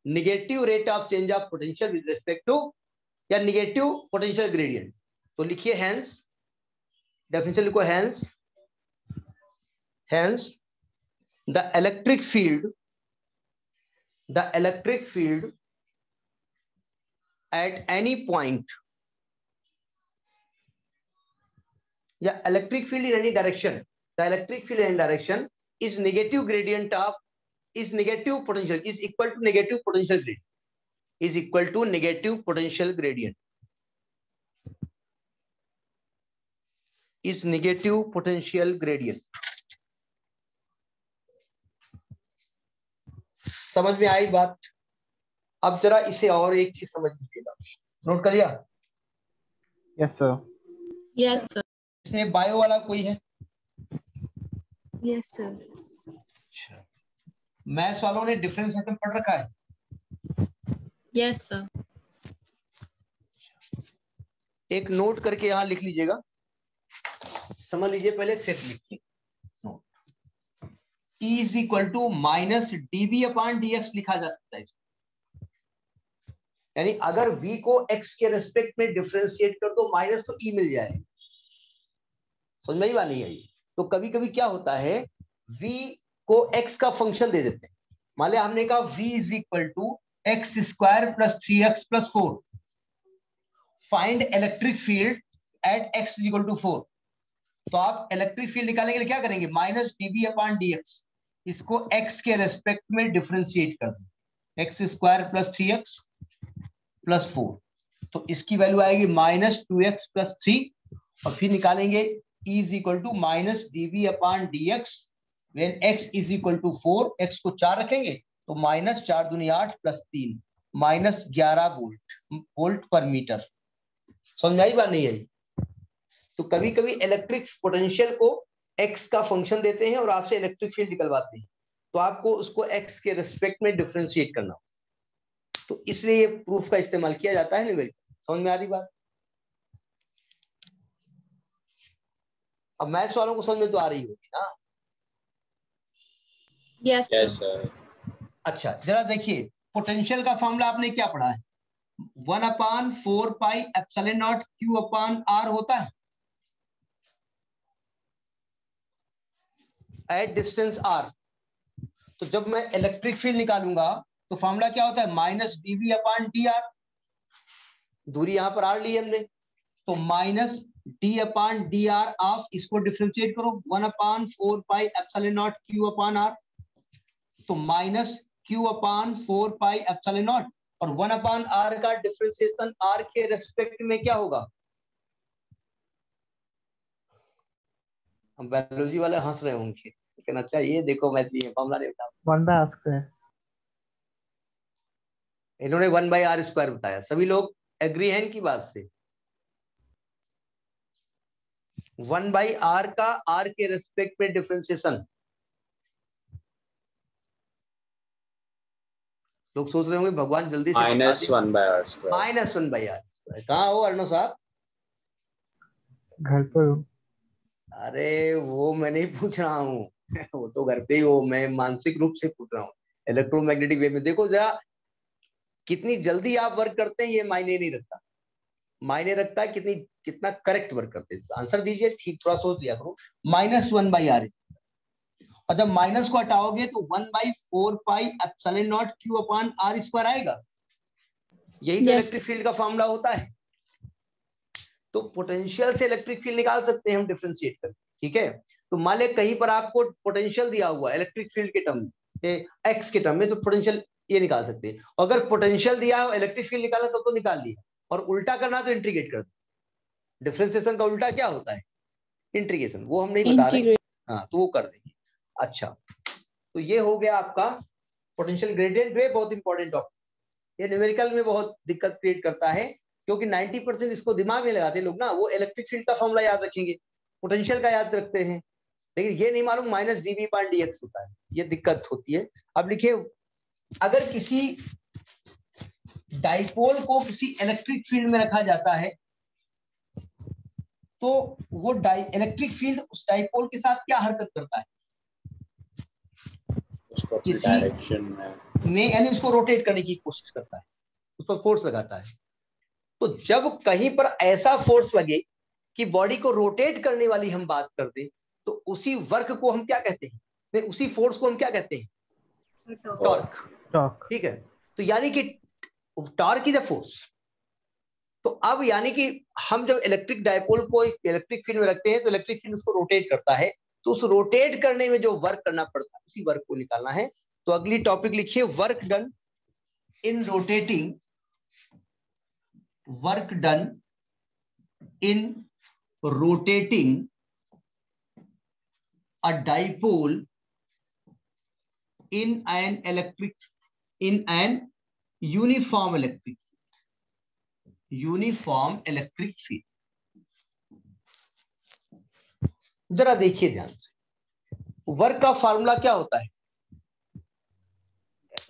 Negative rate of change of potential with respect to, या नेगेटिव पोटेंशियल ग्रेडियंट। तो लिखिए हेंस, डेफिनेशन लिखो hence, hence the electric field at any point, या electric field in any direction, the electric field in any direction is negative gradient of, is negative potential, is equal to negative potential gradient, is equal to negative potential gradient, is negative potential gradient। समझ में आई बात? अब जरा इसे और एक चीज समझ लीजिएगा, नोट कर लिया? Yes sir. Yes, sir. इसमें बायो वाला कोई है? Yes, sir. मैथ्स वालों ने डिफरेंशिएशन पढ़ रखा है? Yes, sir. एक नोट करके यहां लिख लीजिएगा, समझ लीजिए पहले फिर लिखिए। E is equal to minus dv upon dx लिखा जा सकता है। यानी अगर v को x के रेस्पेक्ट में डिफरेंशिएट कर दो माइनस, तो e मिल जाएगा। समझ में ही बात नहीं आई? तो कभी कभी क्या होता है, v को x का फंक्शन दे देते हैं। मान लिया हमने कहा v is equal to x square plus 3x plus 4, find electric field at x is equal to 4। तो आप इलेक्ट्रिक फील्ड निकालने के लिए क्या करेंगे, माइनस dv अपॉन dx, इसको x के रेस्पेक्ट में डिफरेंशिएट कर दो, x square plus 3x plus 4, तो इसकी वैल्यू आएगी माइनस 2x प्लस 3, और फिर निकालेंगे E is equal to minus dv upon dx when x is equal to 4, x को 4 रखेंगे तो माइनस 4 दूनी 8 प्लस 3 माइनस 11 वोल्ट पर मीटर। समझ में आई बात नहीं आई? तो कभी कभी इलेक्ट्रिक पोटेंशियल को x का फंक्शन देते हैं और आपसे इलेक्ट्रिक फील्ड निकलवाते हैं, तो आपको उसको x के रिस्पेक्ट में डिफरेंशिएट करना, तो इसलिए ये प्रूफ का इस्तेमाल किया जाता है। नहीं, समझ में आ रही बात? अब मैथ्स वालों को समझ में तो आ रही होगी ना? Yes, sir. Yes sir. अच्छा, जरा देखिए, पोटेंशियल का फॉर्मूला आपने क्या पढ़ा है? 1 upon 4 pi epsilon naught Q upon r होता है एट डिस्टेंस आर। तो जब मैं इलेक्ट्रिक फील्ड निकालूंगा तो फॉर्मूला क्या होता है, minus D V upon D R, दूरी यहां पर आर ली हमने, तो minus D upon D R of, इसको डिफरेंशिएट करो, 1 upon 4 pi epsilon naught Q upon R, तो minus Q upon 4 pi epsilon naught, और 1 अपान आर का डिफरेंशिएशन आर के रेस्पेक्ट में क्या होगा? हम बायोलॉजी वाले हंस रहे होंगे, लेकिन अच्छा ये देखो मैं फॉर्मूला नहीं बता, 1 बाय आर स्क्वायर। इन्होंने 1 बाई आर स्क्वायर बताया। सभी लोग एग्री हैं इनकी बात से? 1 बाई आर का आर के रेस्पेक्ट में डिफरेंशिएशन, लोग सोच रहे होंगे भगवान जल्दी से -1/r²। -1/r²। कहाँ हो अर्णव साहब? घर पर हूँ। अरे वो मैं नहीं पूछ रहा हूँ वो तो घर पे ही हो, मैं मानसिक रूप से पूछ रहा हूँ। इलेक्ट्रोमैग्नेटिक वेव में देखो जरा, कितनी जल्दी आप वर्क करते हैं ये मायने नहीं रखता, मायने रखता है कितना करेक्ट वर्क करते हैं। आंसर दीजिए, ठीक थोड़ा सोच लिया करो। -1/r, और जब माइनस को हटाओगे तो 1/4πε0q/r² आएगा। यही तो Yes. इलेक्ट्रिक फील्ड का फॉर्मूला होता है। तो पोटेंशियल से इलेक्ट्रिक फील्ड निकाल सकते हैं हम डिफरेंशिएट करके, ठीक है। तो मान ले कहीं पर आपको पोटेंशियल दिया हुआ है इलेक्ट्रिक फील्ड के टर्म में, एक्स के टर्म में, तो पोटेंशियल ये निकाल सकते हैं। अगर पोटेंशियल दिया हो इलेक्ट्रिक फील्ड निकाला तो निकाल लिया, और उल्टा करना तो इंटीग्रेट कर दो। डिफरेंशिएशन का उल्टा क्या होता है? इंटीग्रेशन। वो हम नहीं बता रहे, हाँ तो वो कर देंगे। अच्छा, तो ये हो गया आपका पोटेंशियल ग्रेडियंट वेव, बहुत इंपॉर्टेंट टॉपिक। ये न्यूमेरिकल में बहुत दिक्कत क्रिएट करता है, क्योंकि 90% इसको दिमाग में लगाते लोग ना, वो इलेक्ट्रिक फील्ड का फॉर्मूला याद रखेंगे, पोटेंशियल का याद रखते हैं, लेकिन ये नहीं मालूम -dv/dx होता है, ये दिक्कत होती है। अब लिखिए, अगर किसी डाइपोल को किसी इलेक्ट्रिक फील्ड में रखा जाता है तो वो इलेक्ट्रिक फील्ड उस डाइपोल के साथ क्या हरकत करता है? उसको अपनी किसी डायरेक्शन में यानी उसको रोटेट करने की कोशिश करता है, उस पर फोर्स लगाता है। तो जब कहीं पर ऐसा फोर्स लगे कि बॉडी को रोटेट करने वाली हम बात कर दें, तो उसी वर्क को हम क्या कहते हैं, उसी फोर्स को हम क्या कहते हैं? टॉर्क। ठीक है, तो यानी कि टॉर्क इज अ फोर्स। तो अब यानी कि हम जब इलेक्ट्रिक डायपोल को इलेक्ट्रिक फील्ड में रखते हैं तो इलेक्ट्रिक फील्ड उसको रोटेट करता है, तो उस रोटेट करने में जो वर्क करना पड़ता है उसी वर्क को निकालना है। तो अगली टॉपिक लिखिए, work done in rotating a dipole in an uniform electric field। जरा देखिए ध्यान से, वर्क का फार्मूला क्या होता है?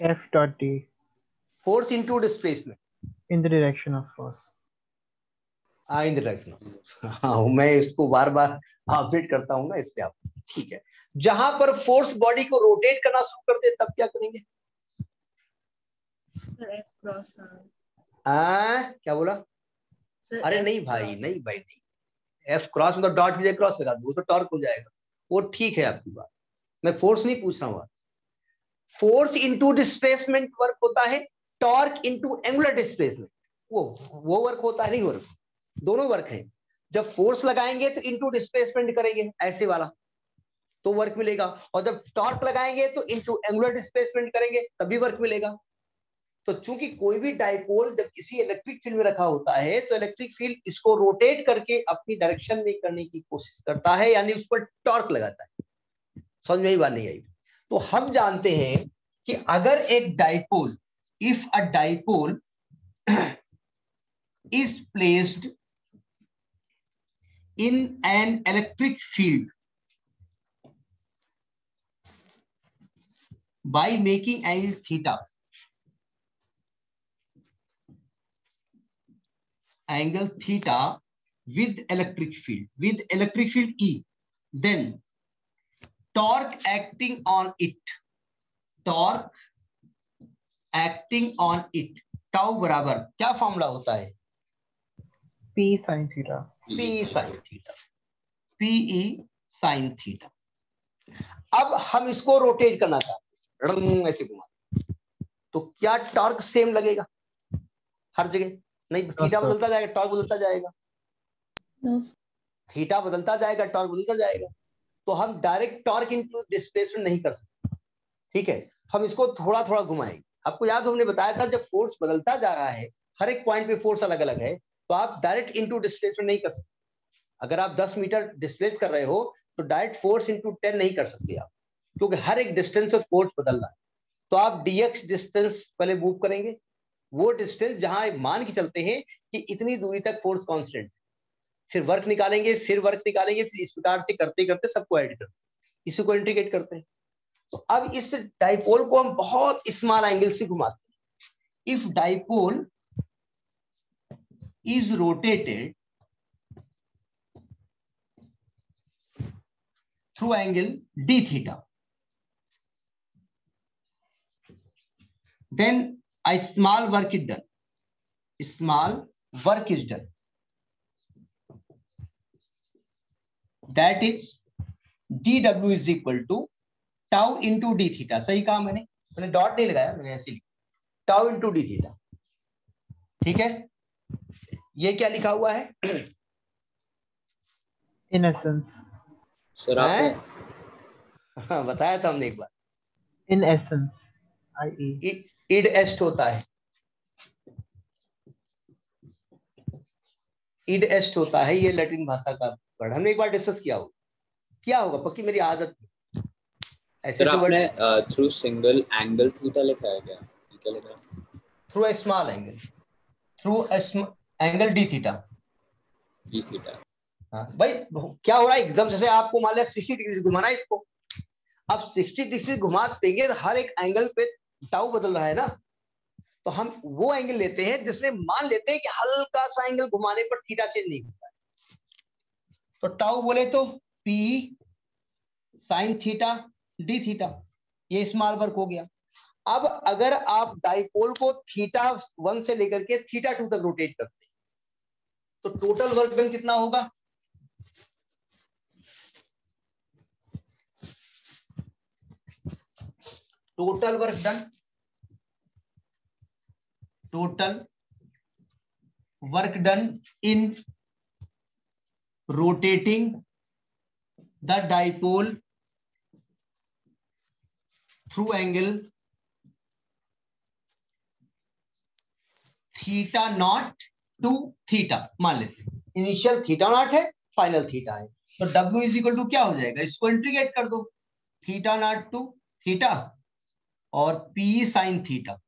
F.D force into displacement in the direction of force। In the direction. हाँ, मैं इसको बार बार अपडेट करता हूँ ना, इसलिए आप ठीक है। जहां पर फोर्स बॉडी को रोटेट करना शुरू कर दे तब क्या करेंगे? क्या बोला? अरे नहीं भाई, नहीं भाई, नहीं। एफ क्रॉस मतलब डॉट की जगह क्रॉस लगा दो, वो तो टॉर्क हो जाएगा। वो ठीक है आपकी बात, मैं फोर्स नहीं पूछ रहा हूँ। फोर्स इनटू डिस्प्लेसमेंट वर्क होता है, टॉर्क इनटू एंगुलर डिस्प्लेसमेंट वो वर्क होता है, नहीं वर्क, दोनों वर्क है। जब फोर्स लगाएंगे तो इनटू डिस्प्लेसमेंट करेंगे ऐसे वाला, तो वर्क मिलेगा, और जब टॉर्क लगाएंगे तो इनटू एंगुलर डिस्प्लेसमेंट करेंगे तभी वर्क मिलेगा। तो चूंकि कोई भी डाइपोल जब किसी इलेक्ट्रिक फील्ड में रखा होता है तो इलेक्ट्रिक फील्ड इसको रोटेट करके अपनी डायरेक्शन में करने की कोशिश करता है, यानी उस पर टॉर्क लगाता है। समझ में ही बात नहीं आई? तो हम जानते हैं कि अगर एक dipole, if a dipole is placed in an electric field by making angle theta with electric field E, then torque acting on it tau बराबर क्या फॉर्मूला होता है? P sin theta। PE sin theta. अब हम इसको rotate करना चाहते हैं, ऐसे घुमा, तो क्या टॉर्क सेम लगेगा हर जगह? नहीं, थीटा बदलता जाएगा, टॉर्क बदलता जाएगा। थीटा बदलता जाएगा, टॉर्क बदलता जाएगा। तो हम डायरेक्ट टॉर्क इनटू डिस्प्लेसमेंट नहीं कर सकते, ठीक है। हम इसको थोड़ा थोड़ा घुमाएंगे। आपको याद, हमने बताया था जब फोर्स बदलता जा रहा है, हर एक पॉइंट पे फोर्स अलग अलग है, तो आप डायरेक्ट इनटू डिस्प्लेसमेंट नहीं कर सकते। अगर आप 10 मीटर डिस्प्लेस कर रहे हो तो डायरेक्ट फोर्स इनटू 10 नहीं कर सकते आप, क्योंकि हर एक डिस्टेंस पे फोर्स बदल रहा है। तो आप dx डिस्टेंस पहले मूव करेंगे, वो डिस्टेंस जहां मान के चलते हैं कि इतनी दूरी तक फोर्स कांस्टेंट, फिर वर्क निकालेंगे, फिर इस प्रकार से करते करते सबको ऐड करते, इसी को इंटीग्रेट करते हैं। तो अब इस डाइपोल को हम बहुत स्मॉल एंगल से घुमाते हैं, if dipole is rotated through angle d theta, then a small work is done. Small work is done. That is dw is equal to tau into d theta. सही कहा मैंने dot नहीं लगाया, मैंने ऐसे लिखा tau into d theta. ठीक है, ये क्या लिखा हुआ है? इन एसेंस सर आपने हाँ, बताया था हमने एक बार. इन एसेंस आई इड एस्ट होता है, इड एस्ट होता है, ये लैटिन भाषा का वर्ड. हमने एक बार डिस्कस किया होगा, पक्की मेरी आदत ऐसे सर वर्ड. आपने थ्रू सिंगल एंगल थीटा लिखा है क्या? क्या लिखा है? Through a small angle, through angle D theta. D theta. हाँ भाई, क्या हो रहा है एकदम से आपको मान लिया 60 डिग्री घुमाना है इसको. अब 60 डिग्री घुमा देंगे तो हर एक एंगल पे टाउ बदल रहा है ना, तो हम वो एंगल लेते हैं जिसमें मान लेते हैं कि हल्का सा एंगल घुमाने पर थीटा चेंज नहीं होता है. तो टाउ बोले तो P sine theta D theta, ये स्मॉल वर्क हो गया. अब अगर आप डाइपोल को थीटा 1 से लेकर के थीटा 2 तक रोटेट करते हैं तो टोटल वर्क डन कितना होगा? Total work done, total work done in rotating the dipole through angle theta naught to theta. मान लेते इनिशियल थीटा नॉट है, फाइनल थीटा है, तो W इज इक्वल टू क्या हो जाएगा? इसको इंटीग्रेट कर दो, थीटा नॉट टू थीटा और P sine theta.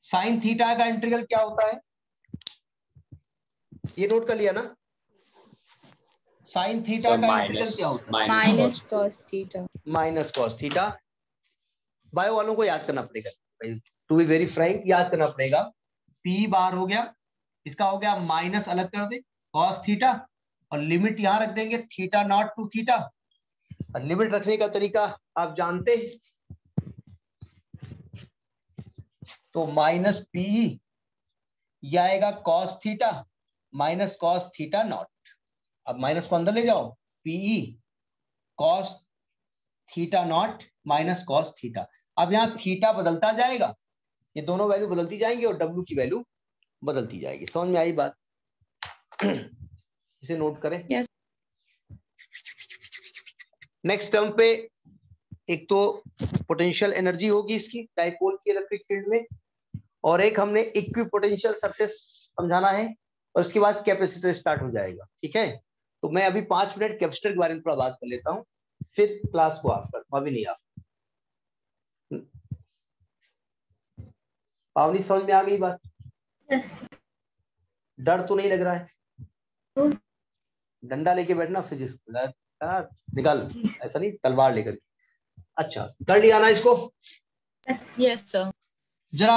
Sine theta का इंटीग्रल क्या होता है? ये नोट कर लिया ना? साइन थीटा का इंटीग्रल क्या होता है? Minus cos theta. Minus cos theta. Bio वालों को याद करना पड़ेगा, टू बी वेरी फ्रैंक याद करना पड़ेगा. पी बार हो गया, इसका हो गया माइनस, अलग कर दे कॉस थीटा, और लिमिट यहां रख देंगे थीटा नॉट टू थीटा. और लिमिट रखने का तरीका आप जानते हैं, तो माइनस पीई ये आएगा cos theta minus cos theta naught. अब माइनस को अंदर ले जाओ, p E cos theta naught minus cos theta. अब यहाँ थीटा बदलता जाएगा, ये दोनों वैल्यू बदलती जाएंगी और डब्ल्यू की वैल्यू बदलती जाएगी. समझ में आई बात? इसे नोट करें. Yes. नेक्स्ट टर्म पे एक तो पोटेंशियल एनर्जी होगी इसकी डाइपोल की इलेक्ट्रिक फील्ड में, और एक हमने इक्विपोटेंशियल सरफेस समझाना है, और उसके बाद कैपेसिटर स्टार्ट हो जाएगा. ठीक है, तो मैं अभी 5 मिनट कैपेसिटर के बारे में थोड़ा बात कर लेता हूँ, फिर क्लास को ऑफ कर. अभी नहीं आप पावनी, समझ में आ गई बात? Yes. डर तो नहीं लग रहा है? डंडा लेके बैठना फिजिक्स निकाल, ऐसा नहीं तलवार लेकर. अच्छा, कर लिया ना इसको? Yes sir. जरा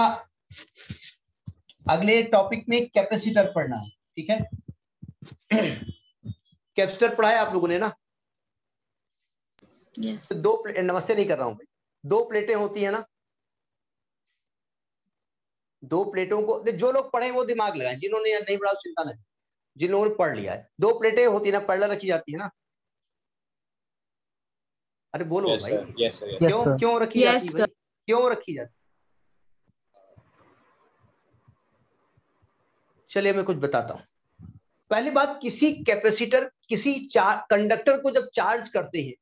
अगले टॉपिक में कैपेसिटर पढ़ना है. ठीक है, कैपेसिटर पढ़ा है आप लोगों ने ना? यस. दो प्लेट, नमस्ते नहीं कर रहा हूं भाई, 2 प्लेटें होती है ना? 2 प्लेटों को जो लोग पढ़े वो दिमाग लगाएं, जिन्होंने नहीं पढ़ा चिंता नहीं, जिन लोगों ने पढ़ लिया है. 2 प्लेटें होती है ना, पैरेलल रखी जाती है ना? अरे बोलो yes, भाई. yes, sir, yes. क्यों रखी जाती है भाई? क्यों रखी जाती? चलिए मैं कुछ बताता हूं. पहली बात, किसी कैपेसिटर किसी कंडक्टर को जब चार्ज करते हैं,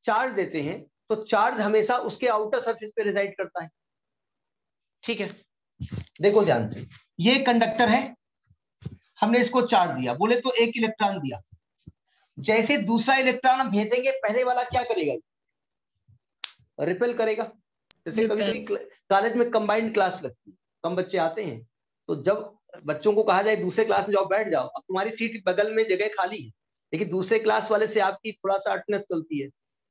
चार्ज देते हैं, तो चार्ज हमेशा उसके आउटर सरफेस पे रिजाइड करता है. ठीक है, देखो ध्यान से, ये कंडक्टर है, हमने इसको चार्ज दिया, बोले तो 1 इलेक्ट्रॉन दिया. जैसे दूसरा इलेक्ट्रॉन हम भेजेंगे, पहले वाला क्या करेगा? रिपेल करेगा. जैसे कभी कॉलेज में कंबाइंड क्लास लगती है, कम बच्चे आते हैं, तो जब बच्चों को कहा जाए दूसरे क्लास में जाओ बैठ जाओ, अब तुम्हारी सीट बगल में जगह खाली है, लेकिन दूसरे क्लास वाले से आपकी थोड़ा सा अटेंडेंस चलती है,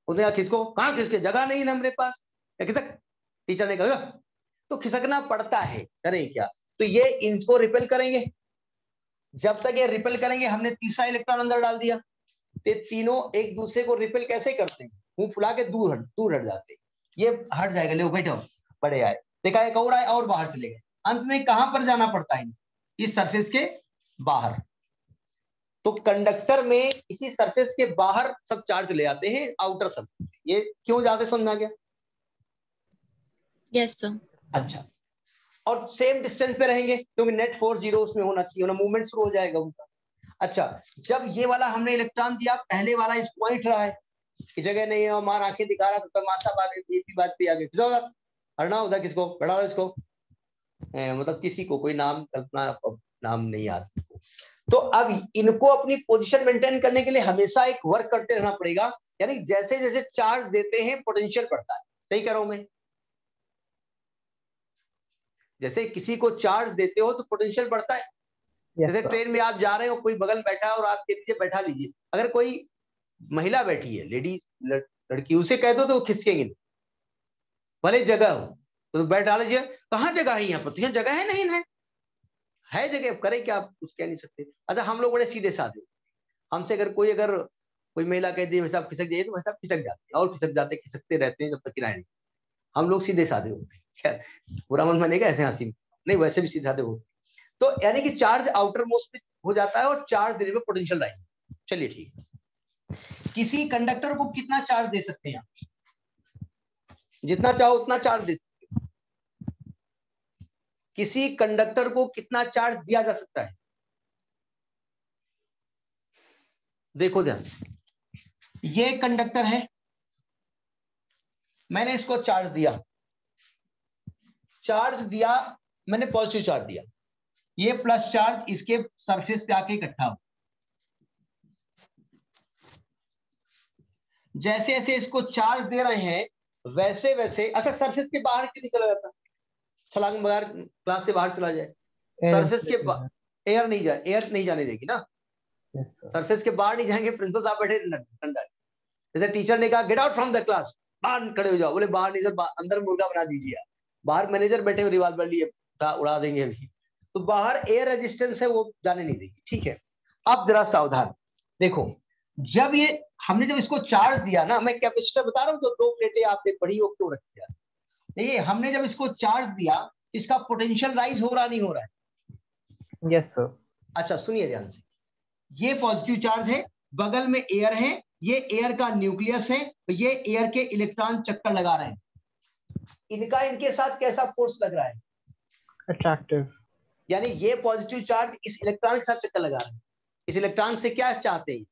उसने कहा किसको, कहाँ किसके जगह नहीं है हमारे पास, या किसक टीचर ने कहा तो खिसकना पड़ता है, करें क्या? तो ये इनको रिपेल करेंगे, जब तक ये रिपेल करेंगे हमने तीसरा इलेक्ट्रॉन अंदर डाल दिया, तो तीनों एक दूसरे को रिपेल कैसे करते हैं? मुंह फुला के दूर हट जाते हैं। ये हट जाएगा, ले बैठो, बड़े आए, देखा एक और आए और बाहर चले गए। अंत में कहां पर जाना पड़ता है? इस सरफेस के बाहर। तो कंडक्टर में इसी सरफेस के बाहर सब चार्ज ले जाते हैं, आउटर सब। ये क्यों जाते समझ में आ गया? Yes, sir. अच्छा, और सेम डिस्टेंस पे रहेंगे क्योंकि नेट फोर्स 0 उसमें होना चाहिए, ना मूवमेंट शुरू हो जाएगा उनका। अच्छा, जब ये वाला हमने इलेक्ट्रॉन दिया, पहले वाला इस पॉइंट रहा है, इस जगह नहीं है, हमारा आंखें दिखा रहा था, तमाशा बात पे आगे हरना होता, किसको बढ़ा इसको, मतलब किसी को कोई नाम कल्पना नाम नहीं याद। तो अब इनको अपनी पोजीशन मेंटेन करने के लिए हमेशा एक वर्क करते रहना पड़ेगा, यानी जैसे जैसे चार्ज देते हैं पोटेंशियल बढ़ता है। सही कह रहा हूं मैं? जैसे किसी को चार्ज देते हो तो पोटेंशियल बढ़ता है। जैसे ट्रेन में आप जा रहे हो, कोई बगल बैठा है और आप कह दीजिए बैठा लीजिए, अगर कोई महिला बैठी है, लेडीज लड़की, उसे कह दो तो वो खिसकेंगे, भले जगह हो तो बैठा लीजिए। कहाँ जगह है यहाँ पर? तो यहाँ जगह है नहीं है जगह, करें क्या? आप कुछ कह नहीं सकते। अच्छा, हम लोग बड़े सीधे साधे, हमसे अगर कोई महिला कह दी वैसा खिसक जाइए तो वैसा खिसक जाते हैं, और खिसकते रहते हैं जब तक किराए नहीं। हम लोग सीधे साधे होते हैं। खैर बुरा मन मानेगा ऐसे हंसी नहीं, वैसे भी सीधे साधे होते। तो यानी कि चार्ज आउटर मोस्ट पे हो जाता है और चार्ज देने में पोटेंशियल राइज। चलिए ठीक है। किसी कंडक्टर को कितना चार्ज दे सकते हैं आप? जितना चाहो उतना चार्ज दे सकते हैं। किसी कंडक्टर को कितना चार्ज दिया जा सकता है? देखो ध्यान से, ये कंडक्टर है, मैंने इसको चार्ज दिया, मैंने पॉजिटिव चार्ज दिया, ये प्लस चार्ज इसके सरफेस पे आके इकट्ठा हो। जैसे जैसे इसको चार्ज दे रहे हैं वैसे वैसे, अच्छा सरफेस के बाहर क्यों निकला जाता? छलांग मार क्लास से बाहर चला जाए, सरफेस के एयर नहीं जाने देगी ना, सरफेस के बाहर नहीं जाएंगे। प्रिंसिपल साहब बैठे ठंडा, जैसे टीचर ने कहा get out from the class, बाहर खड़े हो जाओ, बोले बाहर नहीं सर, अंदर मुर्गा बना दीजिए। बाहर मैनेजर बैठे हुए रिवाल्वर लिए उड़ा देंगे अभी, तो बाहर एयर रेजिस्टेंस है, वो जाने नहीं देगी। ठीक है, अब जरा सावधान देखो, जब हमने इसको चार्ज दिया ना, मैं कैपेसिटर बता रहा हूँ, जो 2 प्लेटें आपने पढ़ी हो क्यों रखी है, देखिए हमने जब इसको चार्ज दिया, इसका पोटेंशियल राइज हो रहा नहीं हो रहा है? Yes sir. अच्छा सुनिए ध्यान से, ये पॉजिटिव चार्ज है, बगल में एयर है, ये एयर का न्यूक्लियस है, तो ये एयर के इलेक्ट्रॉन चक्कर लगा रहे हैं। इनका इनके साथ कैसा फोर्स लग रहा है? अट्रैक्टिव। यानी ये पॉजिटिव चार्ज इस इलेक्ट्रॉन के साथ चक्कर लगा रहे हैं। इस इलेक्ट्रॉन से क्या चाहते हैं?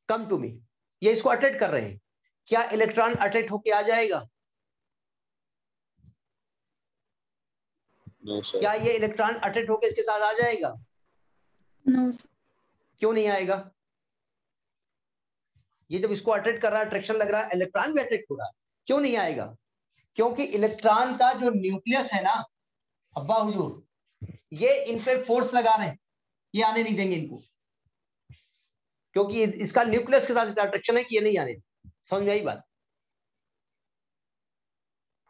कम टू मी, ये इसको अट्रैक्ट कर रहे हैं। क्या इलेक्ट्रॉन अट्रैक्ट होके आ जाएगा? No sir. क्या ये इलेक्ट्रॉन अट्रैक्ट होके इसके साथ आ जाएगा? No, sir. क्यों नहीं आएगा? ये जब इसको अट्रैक्ट कर रहा है, अट्रैक्शन लग रहा है, इलेक्ट्रॉन भी अट्रैक्ट हो रहा है, क्यों नहीं आएगा? क्योंकि इलेक्ट्रॉन का जो न्यूक्लियस है ना, अब्बा हुजूर, ये इन पे फोर्स लगा रहे हैं, ये आने नहीं देंगे इनको, क्योंकि इसका न्यूक्लियस के साथ अट्रैक्शन है कि ये नहीं आने। समझ में आई बात?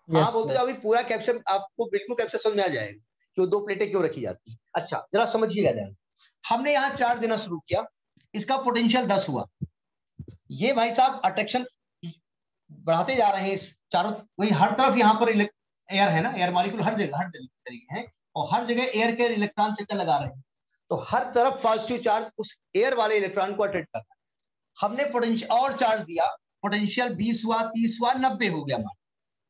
हाँ बोलते जाओ, अभी पूरा कैप्शन आपको बिल्कुल कैप्शन समझ में आ जाएगा कि वो 2 प्लेटें क्यों रखी जाती है। अच्छा जरा समझिएगा ध्यान, हमने यहाँ चार्ज देना शुरू किया, इसका पोटेंशियल 10 हुआ, ये भाई साहब अट्रैक्शन बढ़ाते जा रहे हैं इस चारों, वही हर तरफ यहाँ पर एयर है ना, एयर मॉलिक्यूल हर जगह तरीके हैं, और हर जगह एयर के इलेक्ट्रॉन चक्कर लगा रहे हैं, तो हर तरफ पॉजिटिव चार्ज उस एयर वाले इलेक्ट्रॉन को अट्रैक्ट कर रहा है। हमने पोटेंशियल और चार्ज दिया, पोटेंशियल 20 हुआ, 30 हुआ, 90 हो गया हमारा,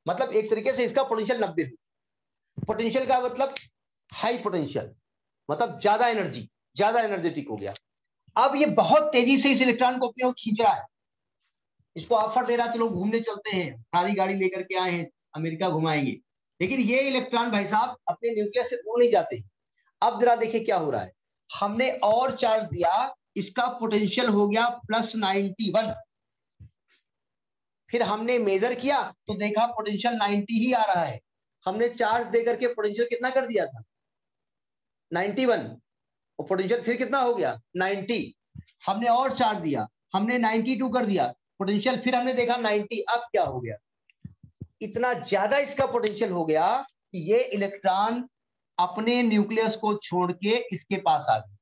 मतलब एक तरीके से इसका पोटेंशियल 90 हुआ। पोटेंशियल का मतलब हाई पोटेंशियल, मतलब ज्यादा एनर्जी, ज्यादा एनर्जेटिक हो गया। अब ये बहुत तेजी से इस इलेक्ट्रॉन को अपनी ओर खींच रहा है, इसको ऑफर दे रहा है चलो घूमने चलते हैं, सारी गाड़ी लेकर के आए हैं, अमेरिका घुमाएंगे, लेकिन ये इलेक्ट्रॉन भाई साहब अपने न्यूक्लियस से दूर नहीं जाते। अब जरा देखिए क्या हो रहा है, हमने और चार्ज दिया, इसका पोटेंशियल हो गया +91, फिर हमने मेजर किया तो देखा पोटेंशियल 90 ही आ रहा है। हमने चार्ज देकर के पोटेंशियल कितना कर दिया था? 91, और पोटेंशियल फिर कितना हो गया? 90। हमने और चार्ज दिया, हमने 92 कर दिया पोटेंशियल, फिर हमने देखा 90। अब क्या हो गया? इतना ज्यादा इसका पोटेंशियल हो गया कि ये इलेक्ट्रॉन अपने न्यूक्लियस को छोड़ के इसके पास आ गए,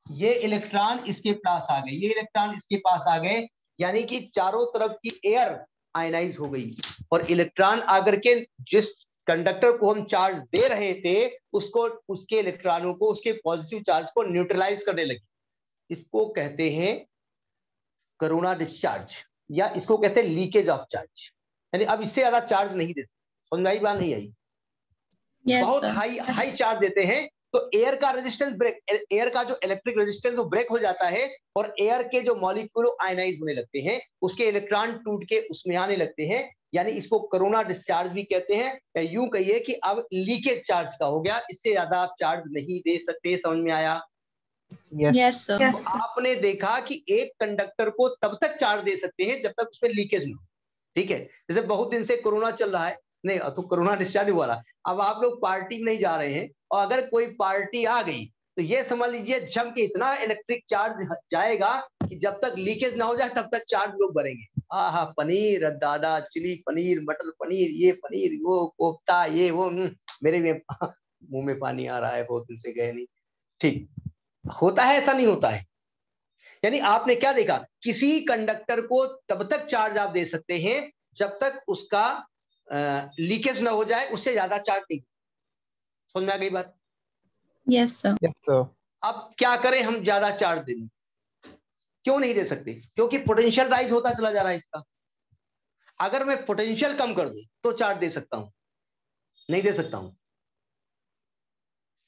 ये इलेक्ट्रॉन इसके पास आ गए, ये इलेक्ट्रॉन इसके पास आ गए, यानी कि चारों तरफ की एयर आयनाइज हो गई और इलेक्ट्रॉन आकर के जिस कंडक्टर को हम चार्ज दे रहे थे उसको, उसके इलेक्ट्रॉनों को, उसके पॉजिटिव चार्ज को न्यूट्रलाइज करने लगी। इसको कहते हैं कोरोना डिस्चार्ज, या इसको कहते हैं लीकेज ऑफ चार्ज। यानी अब इससे ज्यादा चार्ज नहीं देते। समझ में आई बात नहीं आई? बहुत हाई चार्ज देते हैं तो एयर का रेजिस्टेंस ब्रेक, एयर का जो इलेक्ट्रिक रेजिस्टेंस वो ब्रेक हो जाता है और एयर के जो मॉलिक्यूल आयनाइज होने लगते हैं, उसके इलेक्ट्रॉन टूट के उसमें आने लगते हैं, यानी इसको कोरोना डिस्चार्ज भी कहते हैं। यूं कहिए कि अब लीकेज चार्ज का हो गया, इससे ज्यादा आप चार्ज नहीं दे सकते। समझ में आया? Yes sir. तो आपने देखा कि एक कंडक्टर को तब तक चार्ज दे सकते हैं जब तक उसमें लीकेज ना हो। ठीक है, जैसे बहुत दिन से कोरोना चल रहा है, नहीं तो कोरोना डिस्चार्ज हुआ रहा, अब आप लोग पार्टी में नहीं जा रहे हैं और अगर कोई पार्टी आ गई तो ये समझ लीजिए जम के इतना इलेक्ट्रिक चार्ज जाएगा कि जब तक लीकेज ना हो जाए तब तक चार्ज लोग भरेंगे। आहा, पनीर दादा, चिली पनीर, मटर पनीर, ये पनीर, वो कोफ्ता, ये वो, मेरे में मुंह में पानी आ रहा है, बहुत दिन से गए नहीं। ठीक होता है, ऐसा नहीं होता है। यानी आपने क्या देखा, किसी कंडक्टर को तब तक चार्ज आप दे सकते हैं जब तक उसका लीकेज ना हो जाए, उससे ज्यादा चार्ज नहीं। समझ में आ गई बात? Yes sir. अब क्या करें हम ज्यादा चार्ज देने? क्यों नहीं दे सकते? क्योंकि पोटेंशियल राइज होता चला जा रहा है इसका। अगर मैं पोटेंशियल कम कर दूं तो चार्ज दे सकता हूं, नहीं दे सकता हूं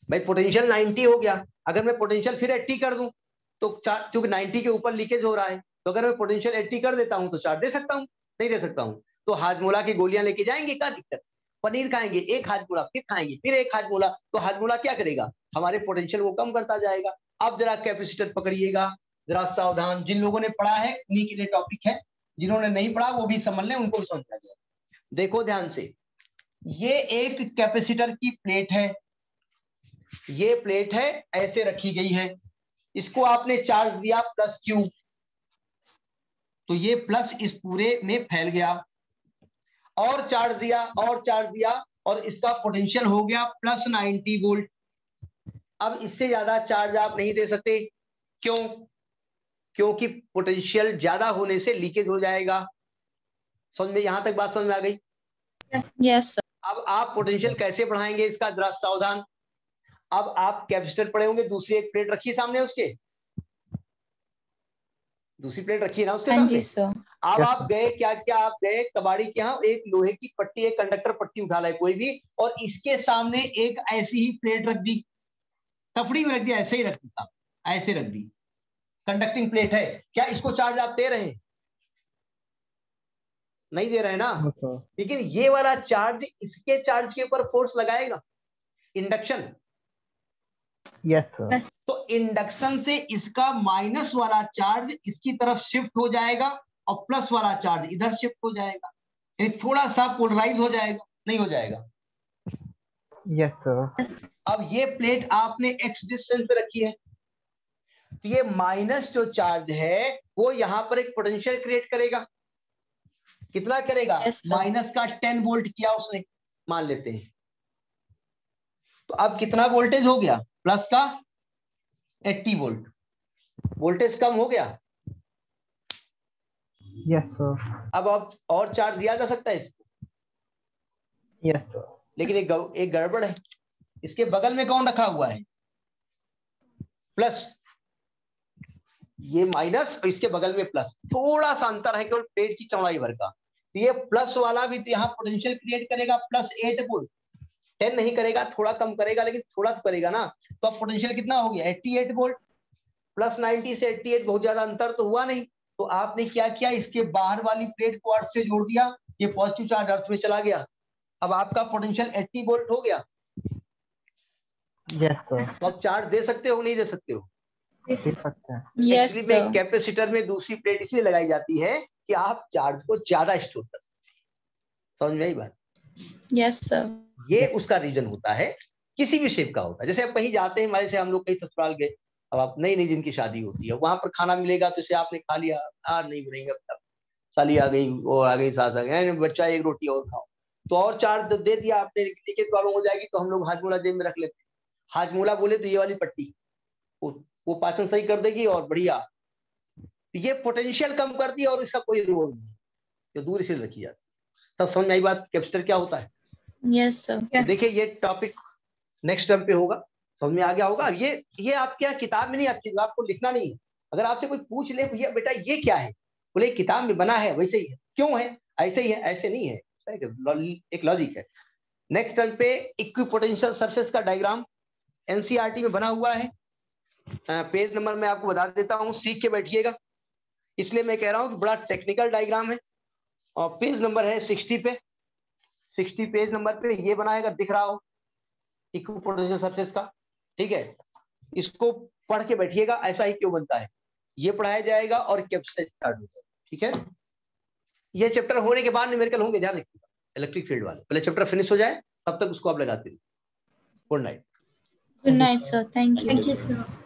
भाई। पोटेंशियल 90 हो गया, अगर मैं पोटेंशियल फिर 80 कर दूं तो चार्ज, क्योंकि 90 के ऊपर लीकेज हो रहा है, तो अगर मैं पोटेंशियल 80 कर देता हूं तो चार्ज दे सकता हूं, नहीं दे सकता हूं। तो हाजमोला की गोलियां लेके जाएंगे, क्या दिक्कत? पनीर खाएंगे, एक हाजमोला, फिर खाएंगे, फिर एक हाजमोला, तो हाजमोला क्या करेगा? हमारे पोटेंशियल को कम करता जाएगा। अब जरा कैपेसिटर पकड़िएगा, जरा सावधान। जिन लोगों ने पढ़ा है उन्हीं के लिए टॉपिक है, जिन्होंने नहीं पढ़ा वो भी समझ लें, उनको भी समझ आ जाए। देखो ध्यान से, ये एक कैपेसिटर की प्लेट है, ये प्लेट है, ऐसे रखी गई है, इसको आपने चार्ज दिया प्लस क्यू, तो ये प्लस इस पूरे में फैल गया, और चार्ज दिया, और चार्ज दिया, और इसका पोटेंशियल हो गया प्लस 90 वोल्ट। अब इससे ज्यादा चार्ज आप नहीं दे सकते। क्यों? क्योंकि पोटेंशियल ज्यादा होने से लीकेज हो जाएगा। समझ में, यहां तक बात समझ में आ गई? Yes sir. अब आप पोटेंशियल कैसे बढ़ाएंगे इसका, जरा सावधान। अब आप कैपेसिटर पड़े होंगे, दूसरी एक प्लेट रखिए सामने, उसके दूसरी प्लेट रखिए ना उसके सामने। अब आप गए, क्या किया, आप गए कबाड़ी के यहाँ, एक लोहे की पट्टी, एक कंडक्टर पट्टी उठा लाए कोई भी, और इसके सामने एक ऐसी ही प्लेट रख दी, तफड़ी में रख दिया, ऐसे ही रख दी, ऐसे रख दी, कंडक्टिंग प्लेट है। क्या इसको चार्ज आप दे रहे हैं? नहीं दे रहे ना। लेकिन ये वाला चार्ज इसके चार्ज के ऊपर फोर्स लगाएगा, इंडक्शन। Yes sir. तो इंडक्शन से इसका माइनस वाला चार्ज इसकी तरफ शिफ्ट हो जाएगा और प्लस वाला चार्ज इधर शिफ्ट हो जाएगा, यानी थोड़ा सा पोलराइज हो जाएगा, नहीं हो जाएगा? Yes sir. अब ये प्लेट आपने एक्स डिस्टेंस पे रखी है, तो ये माइनस जो चार्ज है वो यहां पर एक पोटेंशियल क्रिएट करेगा। कितना करेगा? माइनस का 10 वोल्ट किया उसने, मान लेते हैं। तो अब कितना वोल्टेज हो गया? प्लस का 80 वोल्ट, वोल्टेज कम हो गया। Yes sir. अब और चार्ज दिया जा सकता है इसको? Yes sir. लेकिन एक गड़बड़ है, इसके बगल में कौन रखा हुआ है? प्लस। ये माइनस और इसके बगल में प्लस, थोड़ा सा अंतर है केवल प्लेट की चौड़ाई भर का। तो ये प्लस वाला भी तो यहाँ पोटेंशियल क्रिएट करेगा प्लस 8 वोल्ट, 10 नहीं करेगा, थोड़ा कम करेगा, लेकिन थोड़ा तो करेगा ना। तो अब पोटेंशियल कितना हो गया? 88 वोल्ट। प्लस 90 से 88 बहुत ज्यादा अंतर तो हुआ नहीं। तो आपने क्या किया, इसके बाहर वाली प्लेट को अर्थ से जोड़ दिया, ये पॉजिटिव चार्ज अर्थ में चला गया। अब आपका पोटेंशियल 80 वोल्ट हो गया। Yes sir. तो अब चार्ज दे सकते हो, नहीं दे सकते हो? दे सकते हैं। Yes sir. कैपेसिटर में दूसरी प्लेट इसलिए लगाई जाती है कि आप चार्ज को ज्यादा स्टोर कर सकते। समझ में आई बात? Yes sir. ये उसका रीजन होता है, किसी भी शेप का होता है। जैसे आप कहीं जाते हैं, हमारे से हम लोग कहीं ससुराल गए, अब आप नई नई जिनकी शादी होती है, वहां पर खाना मिलेगा तो इसे आपने खा लिया, नहीं बनेगा, साली आ गई और आ गई सास आ गई, बच्चा एक रोटी और खाओ, तो और 4 दे दिया आपने, लीकेज प्रॉब्लम हो जाएगी तो हम लोग हाजमोला जेब में रख लेते हैं। हाजमोला बोले तो ये वाली पट्टी, वो पाचन सही कर देगी और बढ़िया, ये पोटेंशियल कम करती है और इसका कोई रोल नहीं, जो दूर से रखी जाती है। तब समझ में आई बात कैपेसिटर क्या होता है? Yes, sir. तो देखिए ये टॉपिक नेक्स्ट टर्म पे होगा, समझ में आ गया होगा। ये आपके यहाँ किताब में नहीं, आपको लिखना नहीं है। अगर आपसे कोई पूछ ले भैया बेटा ये क्या है, बोले किताब में बना है वैसे ही है, क्यों है ऐसे ही है, ऐसे नहीं है, एक लॉजिक है। नेक्स्ट टर्म पे इक्विपोटेंशियल सरफेस का डायग्राम एनसीईआरटी में बना हुआ है, पेज नंबर मैं आपको बता देता हूँ, सीख के बैठिएगा, इसलिए मैं कह रहा हूँ कि बड़ा टेक्निकल डायग्राम है। और पेज नंबर है 60 पे, 60 पेज नंबर पे ये बनाएगा, दिख रहा हो इक्विपोटेंशियल सरफेस का, ठीक है। इसको पढ़ के बैठिएगा, ऐसा ही क्यों बनता है, ये पढ़ाया जाएगा और कैपेसिटर स्टार्ट हो जाएगा, ठीक है। ये चैप्टर होने के बाद न्यूमेरिकल होंगे, ध्यान रखिएगा इलेक्ट्रिक फील्ड वाले, पहले चैप्टर फिनिश हो जाए तब तक उसको आप लगाते रहिए। Good night. Good night, sir. Thank you. Thank you, sir.